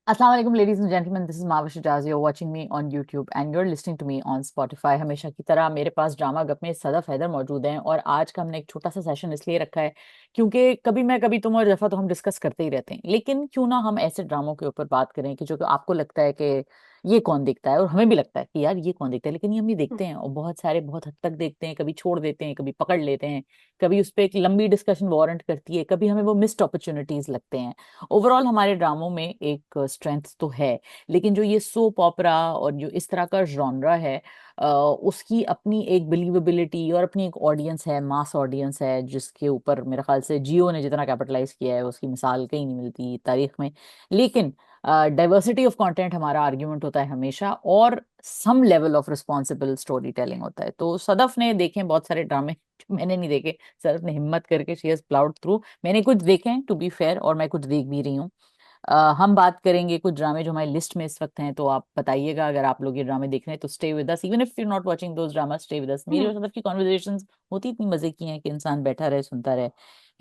Assalamu alaikum ladies and gentlemen, this is Mahwash Ajaz. You're watching me on YouTube and you're listening to me on Spotify. हमेशा की तरह मेरे पास drama गप में सदफ हैदर मौजूद हैं और आज का हमने एक छोटा सा सेशन इसलिए रखा है क्योंकि कभी मैं कभी तुम और जफा तो हम डिस्कस करते ही रहते हैं, लेकिन क्यों ना हम ऐसे ड्रामों के ऊपर बात करें कि जो कि आपको लगता है कि ये कौन देखता है और हमें भी लगता है कि यार ये कौन देखता है, लेकिन ये हम भी देखते हैं और बहुत सारे बहुत हद तक देखते हैं, कभी छोड़ देते हैं, कभी पकड़ लेते हैं, कभी उस पर एक लंबी डिस्कशन वारंट करती है, कभी हमें वो मिस्ड अपॉर्चुनिटीज लगते हैं। ओवरऑल हमारे ड्रामों में एक स्ट्रेंथ तो है, लेकिन जो ये सोप ऑपरा और जो इस तरह का जॉनरा है उसकी अपनी एक बिलीवेबिलिटी और अपनी एक ऑडियंस है, मास ऑडियंस है, जिसके ऊपर मेरे ख्याल से जियो ने जितना कैपिटलाइज किया है उसकी मिसाल कहीं नहीं मिलती तारीख में। लेकिन डाइवर्सिटी ऑफ कंटेंट हमारा आर्ग्यूमेंट होता है हमेशा, और some level of responsible storytelling होता है। तो सदफ ने देखे हैं बहुत सारे ड्रामे जो मैंने नहीं देखे। सदफ ने हिम्मत करके शी हैज प्लाउड थ्रू। मैंने कुछ देखे हैं टू बी फेयर, और मैं कुछ देख भी रही हूँ। हम बात करेंगे कुछ ड्रामे जो हमारी लिस्ट में इस वक्त हैं, तो आप बताइएगा अगर आप लोग ये ड्रामे देख रहे हैं तो stay with us, even if you not watching those drama, stay with us. मेरी हम्म। और सदफ की कॉन्वर्जेशंस होती इतनी मजे की हैं कि इंसान बैठा रहे, सुनता रहे।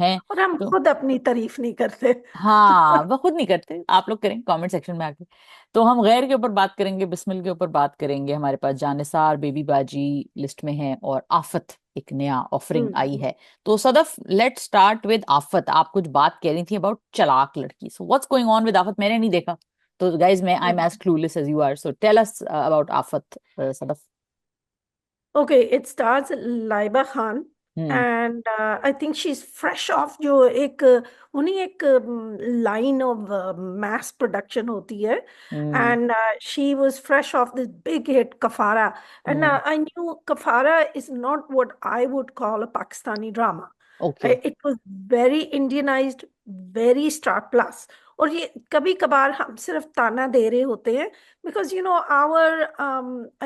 हैं और हम तो खुद अपनी तारीफ नहीं करते। हाँ, वह खुद नहीं करते, आप लोग करें कमेंट सेक्शन में आके। तो हम गैर के ऊपर बात करेंगे, बिस्मिल के ऊपर बात करेंगे, हमारे पास जानिसार, बेबी बाजी लिस्ट में है, और आफत एक नया ऑफरिंग आई हम्म। है। तो सदफ, लेट्स स्टार्ट विद आफत। आप कुछ बात कह रही थी अबाउट चालाक लड़की, so what's going on with Aafat? मैंने नहीं देखा, तो गाइज मैं I am as clueless as you are, so tell us about Aafat, Sadaf. Okay, it stars Laiba Khan hmm. And I think she is fresh off जो एक उन्हीं एक लाइन ऑफ मास प्रोडक्शन होती है। Hmm. And she was fresh off this big hit Kaffara. And hmm. I knew Kaffara is not what I would call a Pakistani drama. Okay. It was very Indianized, very Star Plus. और ये कभी कभार हम सिर्फ ताना दे रहे होते हैं because our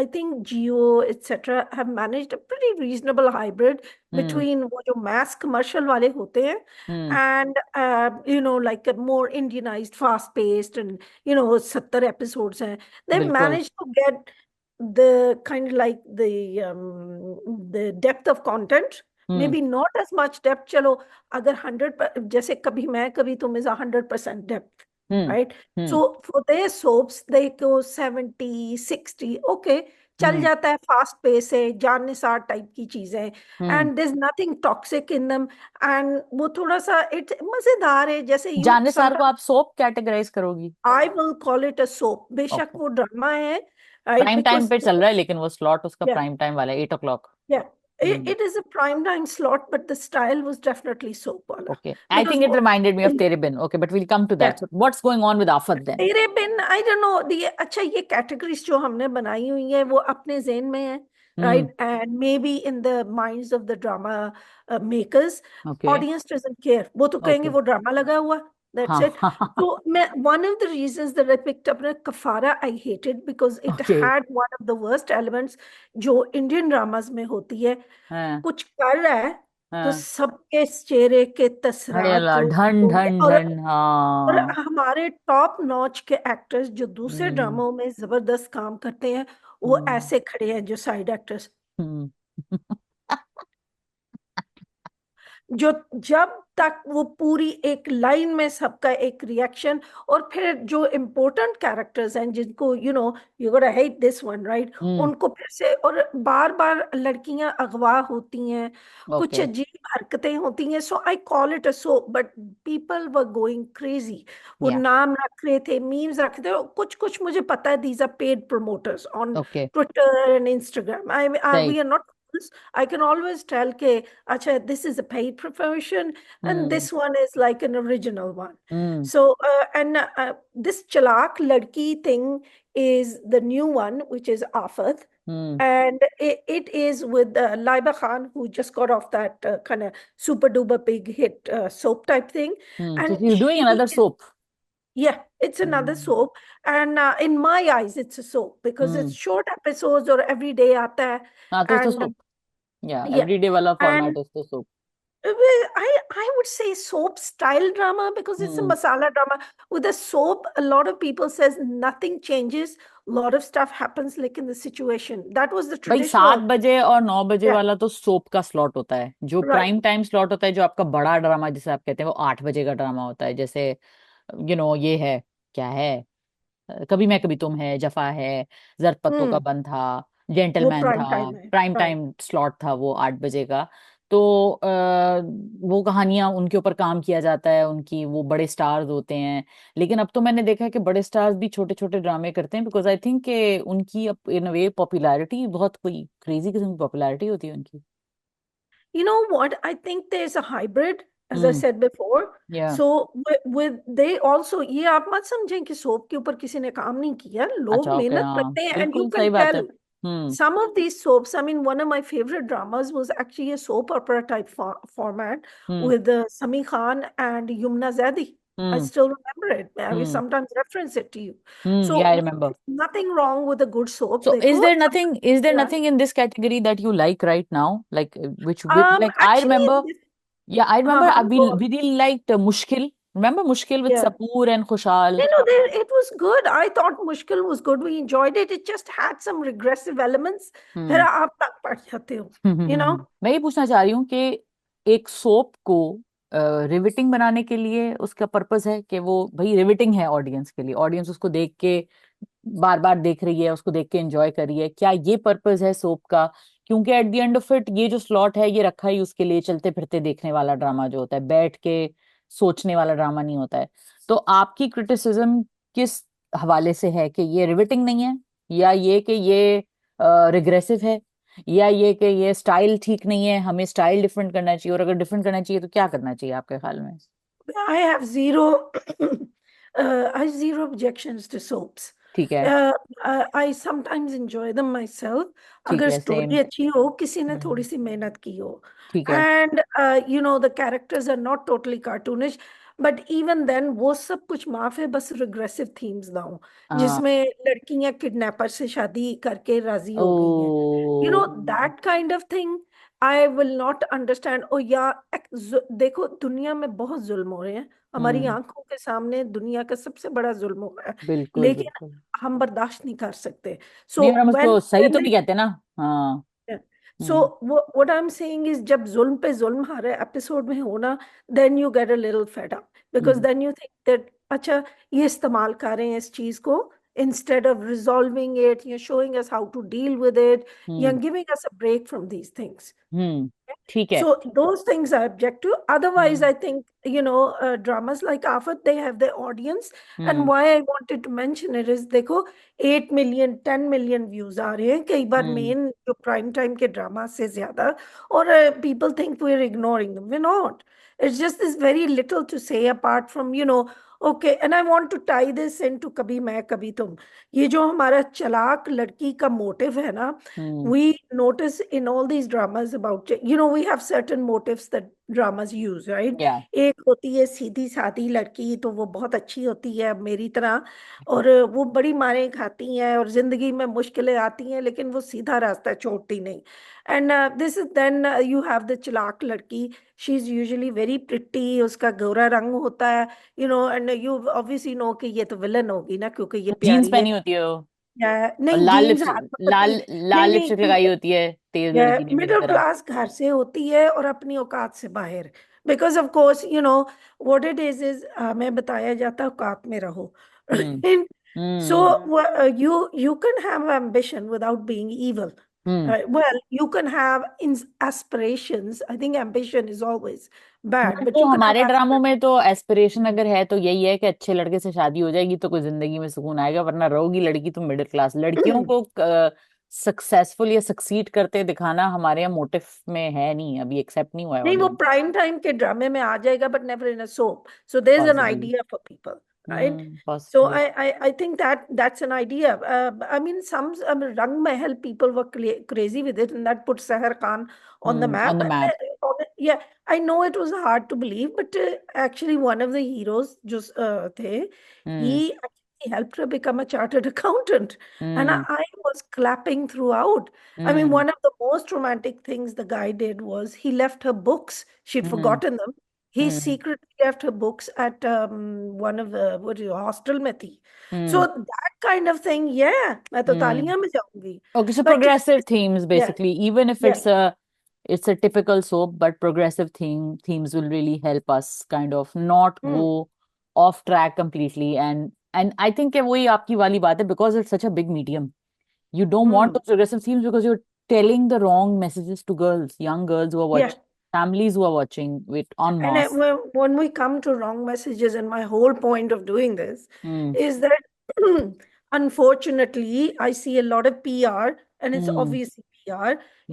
I think Geo etc have managed a pretty reasonable hybrid hmm. between वो जो mass commercial वाले होते हैं हम्म। and like a more Indianized, fast paced and 70 episodes हैं. They बिल्कुल। managed to get the kind of like the depth of content. Hmm. Maybe not as much depth. चलो, अगर 100 जैसे कभी मैं कभी तुम is 100% depth, hmm. right? Hmm. So for their soaps, they go 70, 60. Okay, चल हम्म। जाता है, फास्ट पेस है, जान निसार टाइप की चीजें, hmm. And there is nothing toxic in them. And वो थोड़ा सा इट मजेदार है, जैसे यू जानिसार को समटाइम आप सोप कैटेगराइज करोगी? I will call it a soap. बेशक ओके। वो ड्रामा है, राइट? प्राइम टाइम बिकॉज पे चल रहा है, लेकिन वो स्लॉट उसका या प्राइम टाइम वाला है, 8 o'clock। या हम्म। it is a prime time slot, but the style was definitely soap wala okay, I because think it reminded me of Tere Bin. Okay, but will come to yeah. That. So what's going on with Aafat then? Tere Bin I don't no ये। अच्छा, ये categories जो हमने बनाई हुई है वो अपने जेन में है, hmm. Right? And maybe in the minds of the drama makers. Okay. Audience doesn't care, वो तो कहेंगे ओके। वो ड्रामा लगा हुआ, दैट्स हाँ। इट। तो मैं one of the reasons that I picked up Kaffara, I hated because it okay. Had one of the worst elements जो इंडियन ड्रामास में होती है। हाँ। कुछ कर रहा है तो हाँ। सबके चेहरे के अरे तसरात अल्लाह, जो ढन होंगे, ढन और ढन, हाँ। हमारे टॉप नॉच के एक्टर्स जो दूसरे हम्म। ड्रामों में जबरदस्त काम करते हैं, वो हम्म। ऐसे खड़े हैं जो साइड एक्टर्स, हम्म। जो जब तक वो पूरी एक लाइन में सबका एक रिएक्शन, और फिर जो इम्पोर्टेंट कैरेक्टर्स हैं जिनको you gotta hate this one, right? Hmm. उनको फिर से, और बार बार लड़कियां अगवा होती हैं, कुछ ओके। अजीब हरकतें होती हैं। So I call it a so, but people were going crazy. वो या। नाम रख रहे थे, मीम्स रख रहे थे, कुछ कुछ मुझे पता है these are paid promoters on okay. Twitter and Instagram. I सही। We are not, I can always tell ke acha this is a paid profession and hmm. this one is like an original one. Hmm. So and this chalak ladki thing is the new one, which is Afat. Hmm. And it is with Laiba Khan, who just got off that kind of super duper big hit soap type thing. So And she's doing she another soap? yeah, it's another hmm. soap. And in my eyes, it's a soap because it's hmm. short episodes or every day aata hai. हाँ, तो And soap, या yeah. Everyday वाला format And है तो soap. well, I would say soap style drama because it's a hmm. masala drama. With a soap, a lot of people says nothing changes, a lot of stuff happens like in the situation. That was the भाई, 7 traditional. बजे और 9 बजे Yeah, वाला तो soap का slot होता है। जो right. प्राइम टाइम स्लॉट होता है, जो आपका बड़ा ड्रामा जिसे आप कहते हैं, वो 8 बजे का ड्रामा होता है। जैसे ये है, क्या है, कभी मैं कभी तुम है, जफा है, जरद पत्तों का हम्म। बंद था, वो जेंटलमैन प्राइम था, टाइम है, प्राइम हाँ। टाइम स्लॉट था वो 8 बजे का। तो वो कहानियां उनके ऊपर काम किया जाता है, उनकी वो बड़े स्टार्स होते हैं। लेकिन अब तो मैंने देखा है कि बड़े स्टार्स भी छोटे छोटे ड्रामे करते हैं, बिकॉज आई थिंक कि उनकी इन वे पॉपुलैरिटी बहुत कोई क्रेजी किस्म की पॉपुलैरिटी होती है उनकी। You know what? I think there's a hybrid, as I hmm. said before. या So with they also, ये आप मत समझें कि सोप के ऊपर किसी ने काम नहीं किया, लोग अच्छा, ओके, मेहनत हाँ करते हैं, and you बिल्कुल can सही बात है। tell hmm. some of these soaps. I mean, one of my favorite dramas was actually a soap opera type format hmm. with Sami Khan and Yumna Zaidi. I hmm. still remember it. I will hmm. sometimes reference it to you. या आई So remember. there's nothing wrong with a good soap. So is देखो, there nothing, is there yeah. nothing in this category that you like right now, like which like I remember. Actually, Yeah, I हाँ remember हाँ, we really liked Mushkil. Remember Mushkil with yeah. Sapoor and Khushal? It was good. I thought Mushkil was good. We enjoyed it. It just had some regressive elements. फिर हम्म। आप तक पढ़ जाते हो, you know? मैं ये पूछना चाह रही हूँ कि एक सोप को रिविटिंग बनाने के लिए उसका पर्पस है कि वो भाई रिविटिंग है ऑडियंस के लिए, ऑडियंस उसको देख के बार बार देख रही है, उसको देख के एंजॉय कर रही है, क्या ये पर्पस है सोप का? क्योंकि at the end of it ये जो स्लॉट है ये रखा ही उसके लिए चलते फिरते देखने वाला ड्रामा जो होता है, बैठ के सोचने वाला ड्रामा नहीं होता है। तो आपकी क्रिटिसिज्म किस हवाले से है कि ये रिविटिंग नहीं है, या ये कि ये रिग्रेसिव है, या ये कि ये स्टाइल ठीक नहीं है, हमें स्टाइल डिफरेंट करना चाहिए, और अगर डिफरेंट करना चाहिए तो क्या करना चाहिए आपके ख्याल में? I have zero, I have zero objections to soaps. ठीक है। Uh, I sometimes enjoy them myself. ठीक अगर है, सेम। स्टोरी अच्छी हो, किसी ने थोड़ी सी मेहनत की हो, ठीक है। and the characters are not totally cartoonish, but even then वो सब कुछ माफ है, बस regressive themes ना हो, हाँ। जिसमें लड़कियां किडनैपर से शादी करके राजी ओ। हो गई हैं, that kind of thing. I will not understand. और या देखो, दुनिया में बहुत जुल्म हो रहे हैं, हमारी हम्म। आंखों के सामने दुनिया का सबसे बड़ा जुल्म हो रहा है, बिल्कुल लेकिन बिल्कुल। हम बर्दाश्त नहीं कर सकते। नहीं, सो और हम व्हेन उसको सही तो नहीं व्हेन कहते ना। हाँ। So hmm. What I am saying is, जब जुल्म पे जुल्म हर एपिसोड में होना, then you get a little fed up, because hmm. Then you think that अच्छा, ये इस्तेमाल कर रहे हैं इस चीज को, instead of resolving it, you're showing us how to deal with it, you're hmm. giving us a break from these things. ठीक है। So those things I object to. Otherwise, hmm. I think, dramas like Afat, they have their audience. And hmm. why I wanted to mention it is, देखो, 8 million, 10 million views आ रहे हैं कई बार हम्म। Main जो prime time के drama से ज्यादा, और people think we're ignoring them. We're not. It's just this very little to say apart from, okay. And I want to tie this into कभी मैं कभी तुम, ये जो हमारा चलाक लड़की का मोटिव है ना, हम्म। we notice in all these dramas about, we have certain motives that dramas use, right? या एक होती है सीधी सादी लड़की, तो वो बहुत अच्छी होती है मेरी तरह, और वो बड़ी मारें खाती हैं और जिंदगी में मुश्किलें आती हैं, लेकिन वो सीधा रास्ता छोड़ती नहीं। And this is then you have the चलाक लड़की, she is usually very pretty, उसका गोरा रंग होता है, एंड यू ऑब्वियसली नो कि ये तो विलन होगी ना, क्योंकि ये जीन्स प्यारी है। पहनी होती है वो, या और नहीं, लाल जीन्स लिपस्टिक, हाथ में पकड़ी, लाल नहीं लाल नहीं, लिपस्टिक लगाई क्योंकि होती है, तेज लड़की नहीं मेरी मिडिल तरह। क्लास घर से होती है और अपनी औकात से बाहर, because of course what it is हमें बताया जाता है औकात में रहो। हम्म। सो हम्म। you can have ambition without being evil. Hmm. Well, you can have aspirations. I think ambition is always bad, मैं but तो you can have हमारे ड्रामों aspirations. में तो एस्पिरेशन अगर है तो यही है कि अच्छे लड़के से शादी हो जाएगी तो कोई जिंदगी में सुकून आएगा, वरना रहोगी लड़की तो मिडिल क्लास। लड़कियों को सक्सेसफुल या सक्सीड करते दिखाना हमारे यहाँ मोटिव में है नहीं, अभी एक्सेप्ट नहीं हुआ है नहीं, वो ऑडियंस। प्राइम टाइम के ड्रामे में आ जाएगा, but never in a soap, so there is an possibly. Idea for people, right? So possibly. I think that's an idea. I mean, some Rang Mahal people were crazy with it, and that put Sahar Khan on the on map. The map. Yeah, I know it was hard to believe, but actually one of the heroes, just hmm. he actually helped her become a chartered accountant, and hmm. I was clapping throughout. I mean, hmm. one of the most romantic things the guy did was he left her books. She'd hmm. forgotten them. He hmm. secretly left her books at one of the what is it, hostel में थी. So hmm. that kind of thing, yeah, मैं तो हम्म। तालियां में जाऊंगी. Okay, so But progressive themes yeah, basically, even if yeah. it's a typical soap, but progressive themes will really help us kind of not Hmm. go off track completely and and I think वही आपकी वाली बात है, because it's such a big medium. You don't want Hmm. those regressive themes because you're telling the wrong messages to girls, young girls who are Yeah. watching, families who are watching it en And masse. when we come to wrong messages, and my whole point of doing this Hmm. is that unfortunately, I see a lot of PR, and it's Hmm. obviously PR,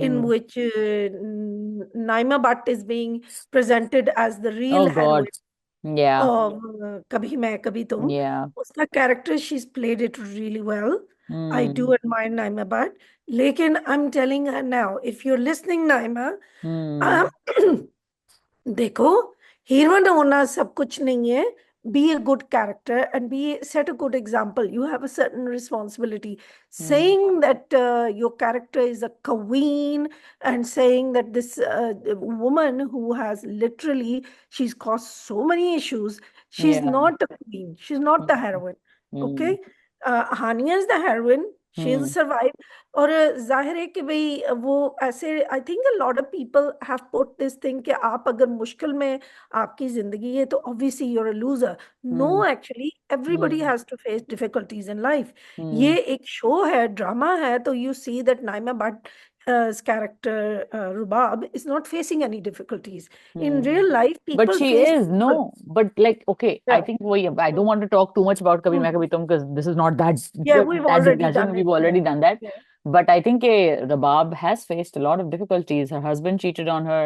in Hmm. which Naima Butt is being presented as the Oh real God. heroine Yeah. of Kabhi Main Kabhi Tum. Yeah. Uska character, she's played it really well. I Hmm. do admire Naima Butt. Lekin I'm telling her now, if you're listening, Naima, Hmm. um, देखो, heroine होना सब कुछ नहीं है. Be a good character and set a good example. You have a certain responsibility. Hmm. Saying that your character is a queen, and saying that this woman who has literally, she's caused so many issues, she's Yeah. not a queen, she's not the Hmm. heroine. Hmm. Okay, Hania is the heroine. She'll Hmm. survive. और जाहिर है कि भाई वो ऐसे, I think a lot of people have put this thing कि आप अगर मुश्किल में आपकी जिंदगी है तो obviously you're a loser. No, Hmm. Actually everybody Hmm. Has to face difficulties in life. Hmm. ये एक शो है, ड्रामा है, तो you see that Naima but character Rubab is not facing any difficulties. In Hmm. real life, But people she face is, people. no. But like, okay, I Yeah. think I don't want to talk too much about Kabhi Mm. Main Kabhi Tum because this is not that Yeah, we've that already discussion. done We've it. Yeah. already done that. Yeah. But I think Rabab has faced a lot of difficulties. Her husband cheated on her.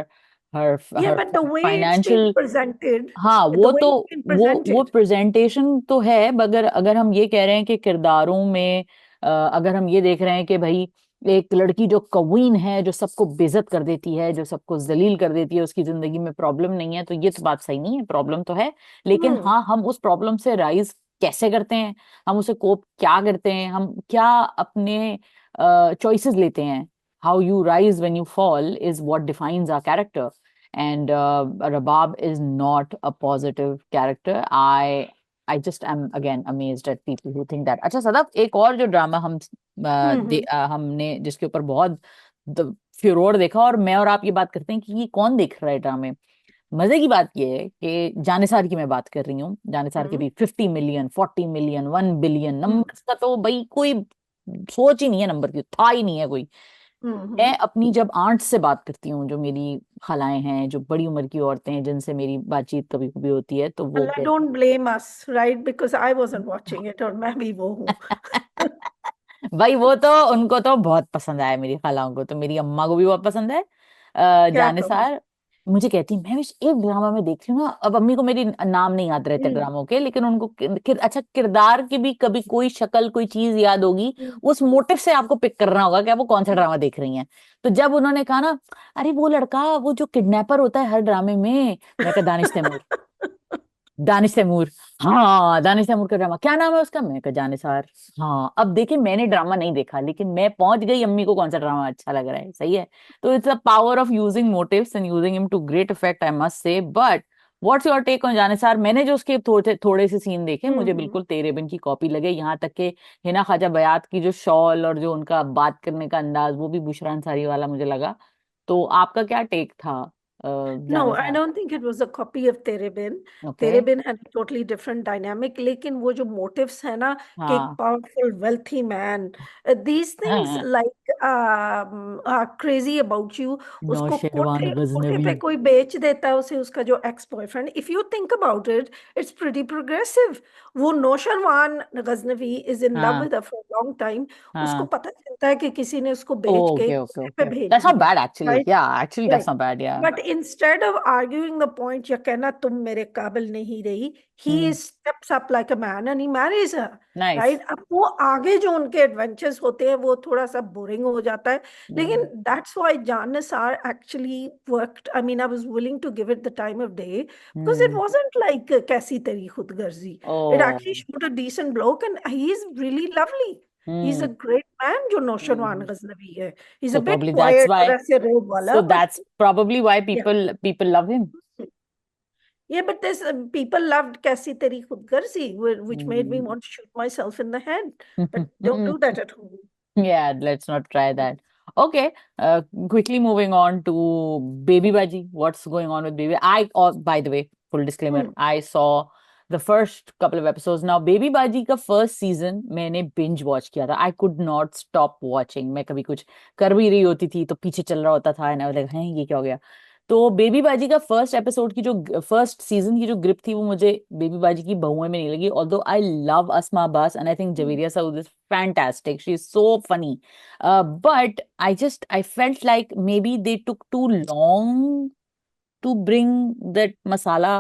Yeah, Her but the way it's been financial. presented, हाँ, the वो way तो it's been वो presented. Presentation तो है, मगर अगर हम ये कह रहे हैं कि किरदारों में अगर हम ये देख रहे हैं कि भाई एक लड़की जो कवीन है, जो सबको बेइज्जत कर देती है, जो सबको जलील कर देती है, उसकी जिंदगी में प्रॉब्लम नहीं है, तो ये तो बात सही नहीं है. प्रॉब्लम तो है, लेकिन Hmm. हाँ, हम उस प्रॉब्लम से राइज कैसे करते हैं, हम उसे कोप क्या करते हैं, हम क्या अपने चॉइसेस लेते हैं. How you rise when you fall is what defines our character. And Rabab is not a positive character. I just am again amazed at people who think that. अच्छा सदाफ, एक और जो ड्रामा Hmm. हमने जिसके ऊपर बहुत फ्योर देखा, और मैं और आप ये बात करते हैं कि ये कौन देख रहा है ड्रामे. मजे की बात ये है कि जानेसार की मैं बात कर रही हूँ. जानेसार के Hmm. भी 50 million, 40 million, 1 billion Hmm. Numbers का तो भाई कोई सोच ही नहीं है, नंबर की था ही नहीं है कोई. मैं Hmm. अपनी जब आंट से बात करती हूँ, जो मेरी खालाएं हैं, जो बड़ी उम्र की औरतें हैं जिनसे मेरी बातचीत कभी कभी होती है, तो वो Allah, कहती don't blame us, right? Because I wasn't watching it, और मैं भी वो हूँ. भाई वो तो उनको तो बहुत पसंद आया, मेरी खालाओं को, तो मेरी अम्मा को भी बहुत पसंद है क्या करूँ? जानेसार. मुझे कहती मैं भी एक ड्रामा में देखती हूँ ना, अब अम्मी को मेरी नाम नहीं याद रहते हम्म. ड्रामों के, लेकिन उनको अच्छा किरदार की भी कभी कोई शक्ल कोई चीज याद होगी, उस मोटिव से आपको पिक करना होगा कि आप वो कौन सा ड्रामा देख रही हैं. तो जब उन्होंने कहा ना, अरे वो लड़का वो जो किडनैपर होता है हर ड्रामे में, मैं कहा दानिश तैमूर. दानिश तैमूर. हाँ, दानिश तैमूर का ड्रामा क्या नाम है उसका, मैं कहा जानिसार. हाँ, अब देखिए मैंने ड्रामा नहीं देखा, लेकिन मैं पहुंच गई अम्मी को कौन सा ड्रामा अच्छा लग रहा है. सही है. तो it's a power of using motives and using him to great effect, I must say. But what's your take on Jaanisar. मैंने जो उसके थोड़े थोड़े से सीन देखे, मुझे हम्म. बिल्कुल तेरे बिन की कॉपी लगे. यहाँ तक के हिना ख्वाजा बयात की जो शॉल और जो उनका बात करने का अंदाज, वो भी बुशरा अंसारी वाला मुझे लगा. तो आपका क्या टेक था No, I Jannisar. don't think it was a copy of Tere Bin. Okay. Tere Bin had a totally different dynamic. लेकिन वो जो motives है ना, कि एक हाँ. powerful, wealthy man, these things हाँ. like are crazy about you. उसको नौशेरवान कोठे कोठे गजनवी. पे कोई बेच देता है उसे, उसका जो ex boyfriend. If you think about it, it's pretty progressive. वो Nausherwan Ghaznavi is in love हाँ. with her for a long time. उसको हाँ. पता चलता है कि किसी ने उसको बेच के ओके ओके कोठे पे ओके, भेज दैट्स नॉट दिया. Bad actually. Right? या actually that's Right. Not bad. या. But instead of arguing the point या कहना तुम मेरे काबिल नहीं रही, he hmm. steps up like a man and he marries her. Nice. Right? अब वो आगे जो उनके एडवेंचर्स होते हैं वो थोड़ा सा बोरिंग हो जाता है. लेकिन that's why Jan Nisar actually worked. I mean, I was willing to give it the time of day because it hmm. wasn't like कैसी तेरी खुदगर्जी. It O. actually showed a decent bloke and he's really lovely. He's a hmm. great man जो नौशरवान हम्म. गजनवी है. He's So a bit probably that's quiet और why. ऐसे रोब वाला, So but that's probably why yeah. people love him. Yeah, but this people loved Cassie Teri Khudgarzi, which made me Hmm. want to shoot myself in the head. But don't do that at home. Yeah, let's not try that. Okay, quickly moving on to Baby Baji. What's going on with Baby? By the way, full disclaimer, Hmm. I saw the first couple of episodes. Now baby बाजी का first season मैंने binge watch किया था. I could not stop watching. मैं कभी कुछ कर भी रही होती थी तो पीछे चल रहा होता था, एंड आई वाज लाइक, हैं ये क्या हो गया. तो बेबी बाजी का फर्स्ट एपिसोड की जो फर्स्ट सीजन की जो ग्रिप थी वो मुझे बेबी बाजी की बहुएं में नहीं लगी. Although I love Asma Abbas and I think Javeria Saud is fantastic, she is so funny, but I felt like maybe they took too long to bring that masala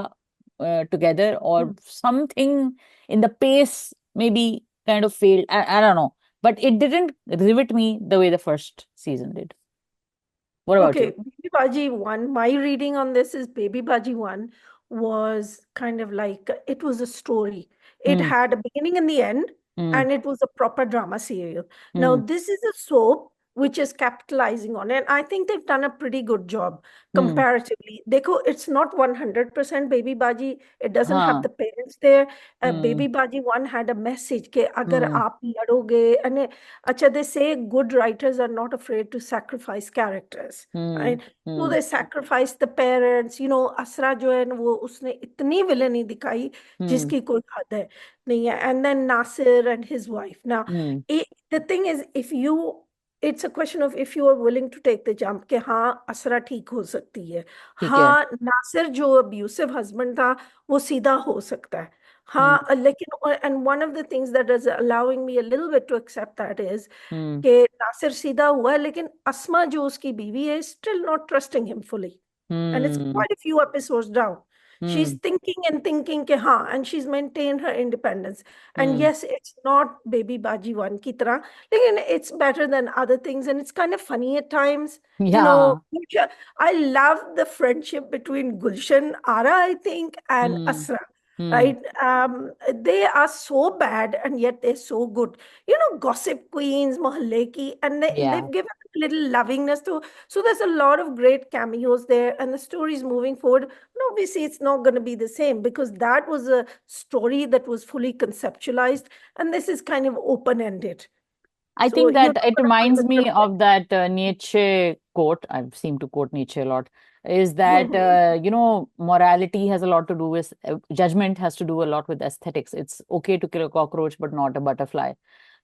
together, or something in the pace maybe kind of failed. I don't know, but it didn't rivet me the way the first season did. What about Okay, you? Baby Baji 1, my reading on this is Baby Baji 1 was kind of like it was a story. It Hmm. had a beginning and the end, Hmm. and it was a proper drama serial. Now, Hmm. this is a soap which is capitalizing on it. I think they've done a pretty good job Hmm. comparatively. Dekho, it's not 100% Baby Baji. It doesn't have Huh. the parents there. Hmm. Baby Baji 1 had a message कि अगर Hmm. आप लड़ोगे, and अच्छा, they say good writers are not afraid to sacrifice characters. Hmm. Right? So Hmm. they sacrifice the parents. असरा जो है ना, वो उसने इतनी विलेनी दिखाई Hmm. जिसकी कोई हद है नहीं है. And then Nasir and his wife. Now, Hmm. the thing is, it's a question of if you are willing to take the jump कि हाँ असरा ठीक हो सकती है. ठीक है. हाँ, नासिर जो abusive husband था वो सीधा हो सकता है. Hmm. हाँ, लेकिन and one of the things that is allowing me a little bit to accept that is Hmm. कि नासिर सीधा हुआ है, लेकिन अस्मा जो उसकी बीवी है still not trusting him fully, and it's Hmm. quite a few episodes down. She's Hmm. thinking and thinking ke हाँ, and she's maintained her independence. And Hmm. yes, it's not Baby Baji one की तरह, लेकिन it's better than other things, and it's kind of funny at times. Yeah. I love the friendship between Gulshan, Ara, I think, and Hmm. Asra. Hmm. Right? They are so bad and yet they're so good. Gossip queens, mohalle ki, and Yeah. they've given a little lovingness to. So there's a lot of great cameos there, and the story is moving forward. And obviously, it's not going to be the same because that was a story that was fully conceptualized, and this is kind of open ended. I So think you're that not it going to find reminds the me cryptic. of that Nietzsche quote. I seem to quote Nietzsche a lot. Is that, morality has a lot to do with judgment, has to do a lot with aesthetics. It's okay to kill a cockroach, but not a butterfly.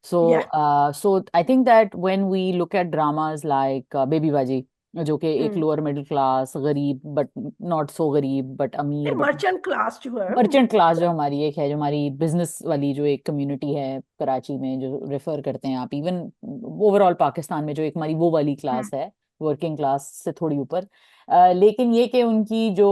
So, Yeah. so I think that when we look at dramas like Baby Baji, जो कि एक Hmm. Lower middle class गरीब but not so गरीब but अमीर but merchant class जो है merchant class, जो हमारी एक है, जो हमारी बिजनेस वाली जो एक कम्युनिटी है कराची में, जो रेफर करते हैं आप, इवन ओवरऑल पाकिस्तान में जो एक हमारी वो वाली क्लास है, वर्किंग क्लास से थोड़ी ऊपर, लेकिन ये कि उनकी जो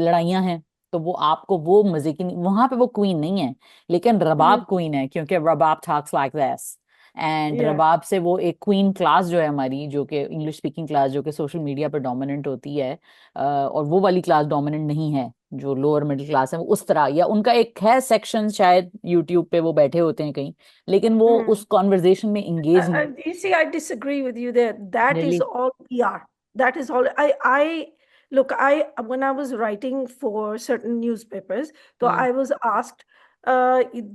लड़ाइयाँ हैं, तो वो आपको वो मजे की वहां पे वो क्वीन नहीं है, लेकिन रबाब क्वीन है, क्योंकि रबाब टॉक्स लाइक दिस. एंड या रबाब से वो एक क्वीन क्लास जो है हमारी, जो कि इंग्लिश स्पीकिंग क्लास, जो कि सोशल मीडिया पर डोमिनेंट होती है, और वो वाली क्लास डोमिनेंट नहीं है, जो लोअर मिडिल क्लास है, वो उस तरह, या उनका एक है सेक्शन शायद यूट्यूब पे वो बैठे होते हैं कहीं, लेकिन वो उस कॉन्वर्जेशन में इंगेज नहीं. You see, I disagree with you there. That is Really? all PR. That is all. Look, when I was writing for certain newspapers, so Hmm. I was asked,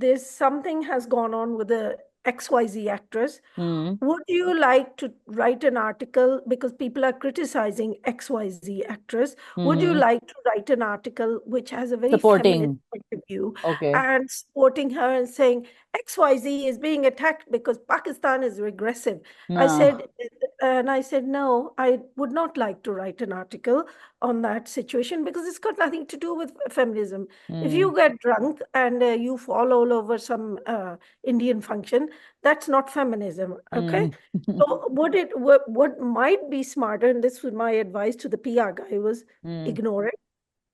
there's something has gone on with the XYZ actress. Hmm. Would you like to write an article because people are criticizing XYZ actress? Would you Hmm. like to write an article which has a very feminist Supporting. point of view Okay. and supporting her and saying XYZ is being attacked because Pakistan is regressive? I No. said, and I said, no, I would not like to write an article on that situation because it's got nothing to do with feminism. If Hmm. you get drunk and you fall all over some Indian function, that's not feminism, okay? Hmm. So what might be smarter, and this was my advice to the PR guy, was Hmm. ignore it,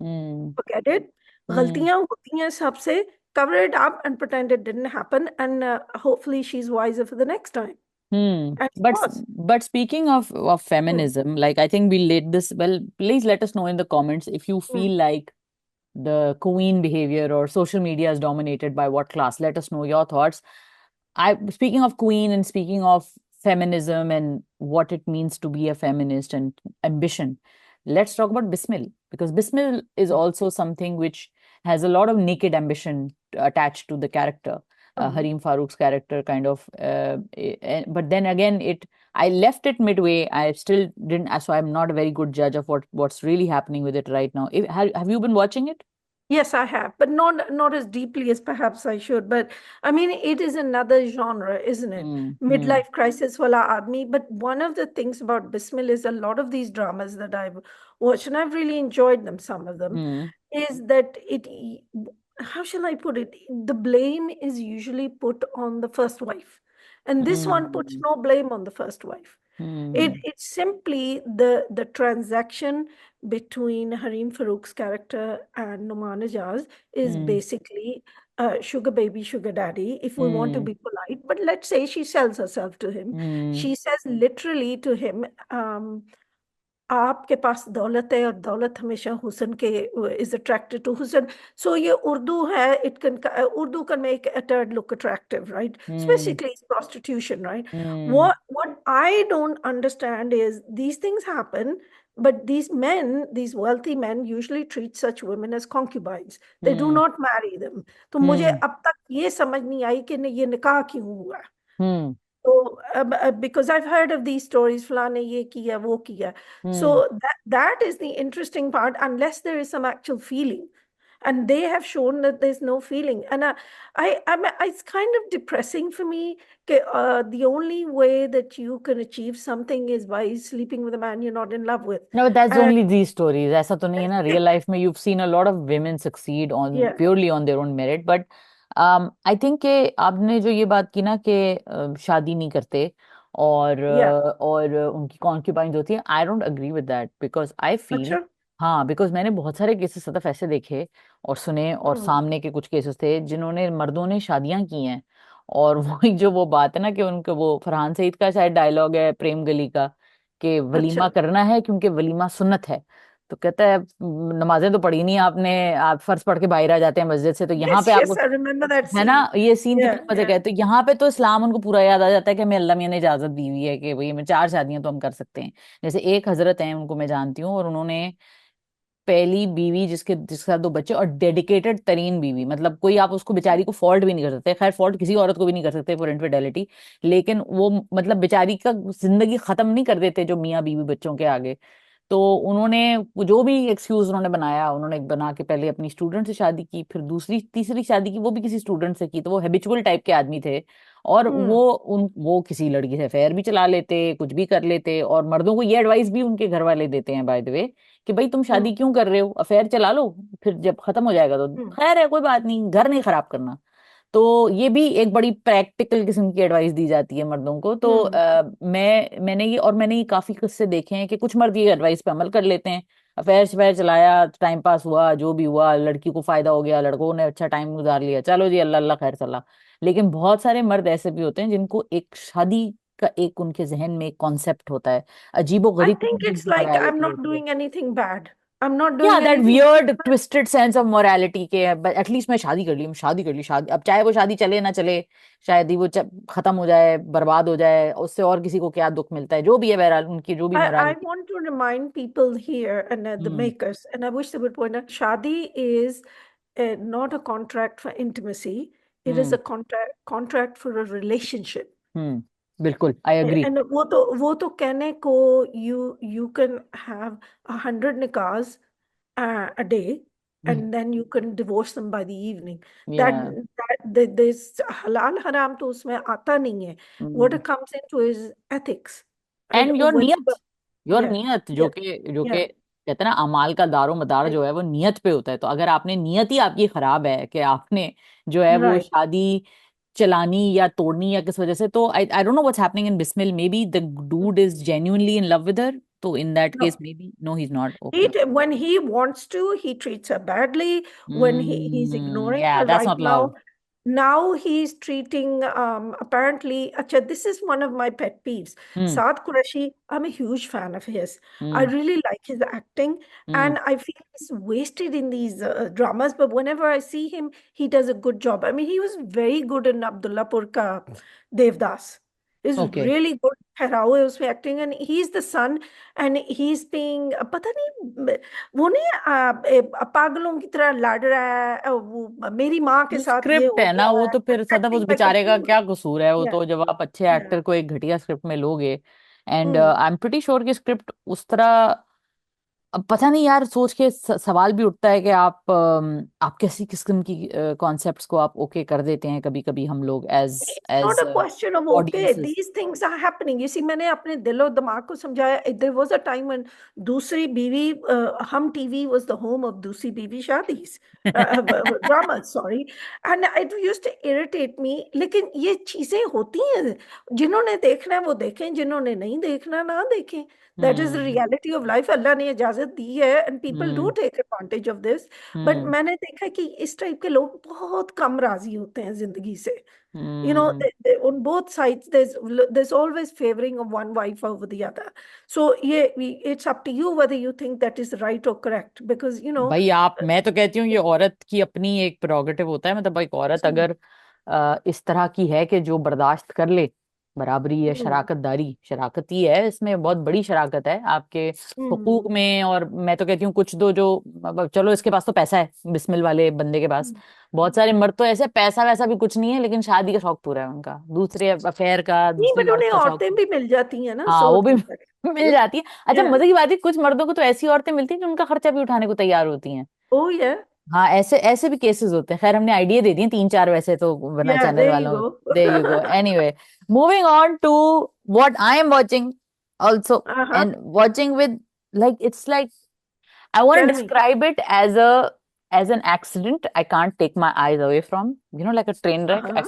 Hmm. forget it. Hmm. गलतियां होती हैं सबसे. Cover it up and pretend it didn't happen, and hopefully she's wiser for the next time. Hmm. And she But was. but speaking of Hmm. feminism, like I think we laid this well. Please let us know in the comments if you Hmm. feel like the queen behavior or social media is dominated by what class. Let us know your thoughts. I speaking of queen and speaking of feminism and what it means to be a feminist and ambition, let's talk about Bismil, because Bismil is also something which has a lot of naked ambition attached to the character. Um, Harim Farouk's character kind of, but then again, I left it midway. I still didn't, so I'm not a very good judge of what's really happening with it right now. Have you been watching it? Yes, I have, but not as deeply as perhaps I should. But I mean, it is another genre, isn't it? Hmm. Hmm. Midlife crisis wala aadmi. But one of the things about Bismil is a lot of these dramas that I've watched, and I've really enjoyed them, some of them, Hmm. is that how shall I put it? The blame is usually put on the first wife. And this one puts Hmm. no blame on the first wife. Hmm. It's simply the transaction between Harim Farouk's character and Numan Ijaz is Hmm. basically sugar baby, sugar daddy, if we want to Hmm. be polite. But let's say she sells herself to him. Hmm. She says literally to him, आपके पास दौलत है और दौलत हमेशा हुस्न के is attracted to हुस्न. So ये उर्दू है, it can Urdu can make a turd look attractive, right? So Hmm. basically it's prostitution, right? Hmm. What I don't understand is these things happen, but these men, these wealthy men, usually treat such women as concubines. They do Hmm. not marry them. तो मुझे Hmm. अब तक ये समझ नहीं आई कि ये निकाह क्यों हुआ. Hmm. So, because I've heard of these stories, फलाने ये किया, वो किया. Hmm. So that is the interesting part, unless there is some actual feeling. And they have shown that there's no feeling. And it's kind of depressing for me. The only way that you can achieve something is by sleeping with a man you're not in love with. No, but that's And only these stories. ऐसा तो नहीं है ना, real life में you've seen a lot of women succeed on yeah, purely on their own merit. But I think कि आपने जो ये बात की ना कि शादी नहीं करते yeah, और उनकी कॉन्क्यूबाइंस होती है, I don't agree with that because I feel, अच्छा, हाँ, बिकॉज मैंने बहुत सारे केसेस सदफ ऐसे देखे और सुने, और हम्म, सामने के कुछ केसेस थे जिन्होंने मर्दों ने शादियां की हैं, और वही जो वो बात है ना कि उनको वो फरहान सईद का शायद डायलॉग है प्रेम गली का कि अच्छा. वलीमा करना है क्योंकि वलीमा सुन्नत है, तो कहता है नमाजें तो पढ़ी नहीं आपने, आप फर्ज पढ़ के बाहर आ जाते हैं मस्जिद से, तो यहाँ पे Yes, आपको, yes, I remember that है ना, scene. ये सीन Yeah, कितना मजे का yeah. है, तो यहाँ पे तो इस्लाम उनको पूरा याद आ जाता है कि हमें अल्लाह मियां ने इजाजत दी हुई है कि भाई हमें चार शादियां तो हम कर सकते हैं। जैसे एक हजरत हैं, उनको मैं जानती हूँ, और उन्होंने पहली बीवी जिसके साथ दो बच्चे, और डेडिकेटेड तरीन बीवी, मतलब कोई आप उसको बेचारी को फॉल्ट भी नहीं कर सकते, खैर फॉल्ट किसी औरत को भी नहीं कर सकते फॉर इनफिडेलिटी, लेकिन वो मतलब बेचारी का जिंदगी खत्म नहीं कर देते जो मियाँ बीवी बच्चों के आगे। तो उन्होंने जो भी एक्सक्यूज उन्होंने बनाया, उन्होंने बना के पहले अपनी स्टूडेंट से शादी की, फिर दूसरी तीसरी शादी की वो भी किसी स्टूडेंट से की, तो वो हैबिचुअल टाइप के आदमी थे, और Hmm. वो किसी लड़की से अफेयर भी चला लेते, कुछ भी कर लेते, और मर्दों को ये एडवाइस भी उनके घर वाले देते हैं बाय द वे कि भाई तुम Hmm. शादी क्यों कर रहे हो, अफेयर चला लो, फिर जब खत्म हो जाएगा तो Hmm. खैर है, कोई बात नहीं, घर नहीं खराब करना। तो ये भी एक बड़ी प्रैक्टिकल किस्म की एडवाइस दी जाती है मर्दों को। तो Hmm. मैंने ये काफी किस्से देखे हैं कि कुछ मर्द ये एडवाइस पे अमल कर लेते हैं, अफेयर शफेयर चलाया, टाइम पास हुआ, जो भी हुआ, लड़की को फायदा हो गया, लड़कों ने अच्छा टाइम गुजार लिया, चलो जी अल्लाह अल्लाह खैर सलाह। लेकिन बहुत सारे मर्द ऐसे भी होते हैं जिनको एक शादी का एक उनके जहन में एक कॉन्सेप्ट होता है, अजीबो I गरीब think किस्म की it's उनकी like I'm मोरालिटी not होती है। doing anything bad. I'm not या doing that anything weird bad. Twisted sense of morality के, एटलीस्ट मैं शादी कर ली, मैं शादी कर ली, शादी अब चाहे वो शादी चले ना चले, शायद ही वो खत्म हो जाए, बर्बाद हो जाए, उससे और किसी को क्या दुख मिलता है, जो भी है बहरहाल उनकी जो भी I morality. want to remind people here and the hmm. makers, and I wish they would point out, Shadi is not a contract for intimacy. It is hmm. a contract for a relationship. बिल्कुल I agree. And वो तो कहने को you can have 100 nikahs a day, and then you can divorce them by the evening. That या there's halal haram तो उसमें आता नहीं है. What it comes into is ethics. And your नियत, योर Yeah, नियत जो yeah, कि जो yeah, कि कहते हैं ना अमाल का दारो मदार जो है वो नियत पे होता है, तो अगर आपने नियत ही आपकी खराब है कि आपने जो है वो right. शादी चलानी या तोड़नी या किस वजह से, तो I I don't know what's happening in Bismil, maybe the dude is genuinely in love with her, तो in that case No. Maybe no he is not okay. When he wants to, he treats her badly. When he's ignoring या her that's right not love. now he's treating apparently. Acha, this is one of my pet peeves. Hmm. Saad Qureshi, I'm a huge fan of his. I hmm. really like his acting, hmm. and I feel he's wasted in these dramas. But whenever I see him, he does a good job. I mean, he was very good in Abdullapur Ka Devdas. Is okay. really good. Herawe उसमें acting, and he's the son, and he's being पता नहीं वो नहीं पागलों की तरह लड़ रहा है वो मेरी माँ के वो साथ ये स्क्रिप्ट हो है ना, गया वो है, तो फिर सदफ उस एक्टिंग लाइक अ बेचारे का फूल. क्या कसूर है, वो या तो जब आप अच्छे या एक्टर को एक घटिया स्क्रिप्ट में लोगे, and hmm I am pretty sure कि स्क्रिप्ट उस तरह अब पता नहीं यार, सोच के सवाल भी उठता है कि आप कैसी किस्म की कॉन्सेप्ट्स को आप ओके कर देते हैं कभी कभी हम लोग as It's not as a question of okay. Audiences. These things are happening. You see, मैंने अपने दिलो दिमाग को समझाया. There was a time when दूसरी बीवी, हम TV was the home of दूसरी बीवी शादीज, dramas, sorry. And it used to irritate me. लेकिन ये चीजें होती हैं. जिन्होंने देखना है वो देखें, जिन्होंने नहीं देखना ना देखें. That is the hmm. reality of life. अल्लाह ने इजाजत दी है, and people do hmm. take advantage of this. But हम्म। मैंने देखा कि इस टाइप के लोग बहुत कम राजी होते हैं जिंदगी से. हम्म। On both sides there's always favoring of one wife over the other. So yeah, it's up to you whether you think that is right or correct, because भाई आप, मैं तो कहती हूँ ये औरत की अपनी एक प्रोगेटिव होता है, मतलब एक औरत हम्म, अगर इस तरह की है कि जो बर्दाश्त कर ले बराबरी या हम्म, शराकतदारी, शराकत ही है इसमें, बहुत बड़ी शराकत है आपके हुकूक में। और मैं तो कहती हूँ कुछ दो जो, अब चलो इसके पास तो पैसा है, बिस्मिल वाले बंदे के पास, हम्म। बहुत सारे मर्द तो ऐसे पैसा वैसा भी कुछ नहीं है लेकिन शादी का शौक पूरा है उनका, दूसरे अफेयर का, नहीं, दूसरी बट औरत उन्हें का शौक। औरतें भी मिल जाती हैं ना, हाँ सो वो भी मिल इट्स जाती है। अच्छा या. मजे की बात है, कुछ मर्दों को तो ऐसी औरतें मिलती हैं जो उनका खर्चा भी उठाने को तैयार होती हैं। Oh yeah, हाँ ऐसे ऐसे भी केसेस होते हैं। खैर हमने आइडिया दे दिए तीन चार वैसे तो वरना yeah, चैनल there you वालों। go. There you go. Anyway, moving on to what I am watching also Uh-huh. And watching with, like it's like I want to Tell me. describe it as an accident I can't take my eyes away from. You know, like a train wreck. Uh-huh.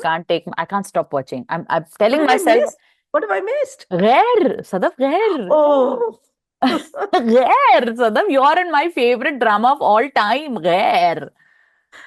I can't stop watching. I'm What telling have I myself, missed? What have I missed? Ghair, Sadaf Ghair. Oh. Ghair, Sadaf, you're in my favorite drama of all time, Ghair.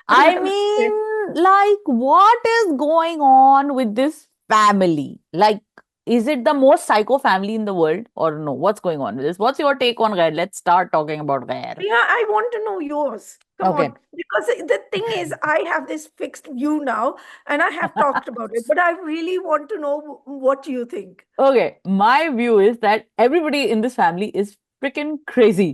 I Okay. mean, like, what is going on with this family? Like, is it the most psycho family in the world or no? What's going on with this? What's your take on Ghair? Let's start talking about Ghair. Yeah, I want to know yours. Come Okay. on. Because the thing is, I have this fixed view now, and I have talked about it, but I really want to know what you think. Okay, my view is that everybody in this family is freaking crazy.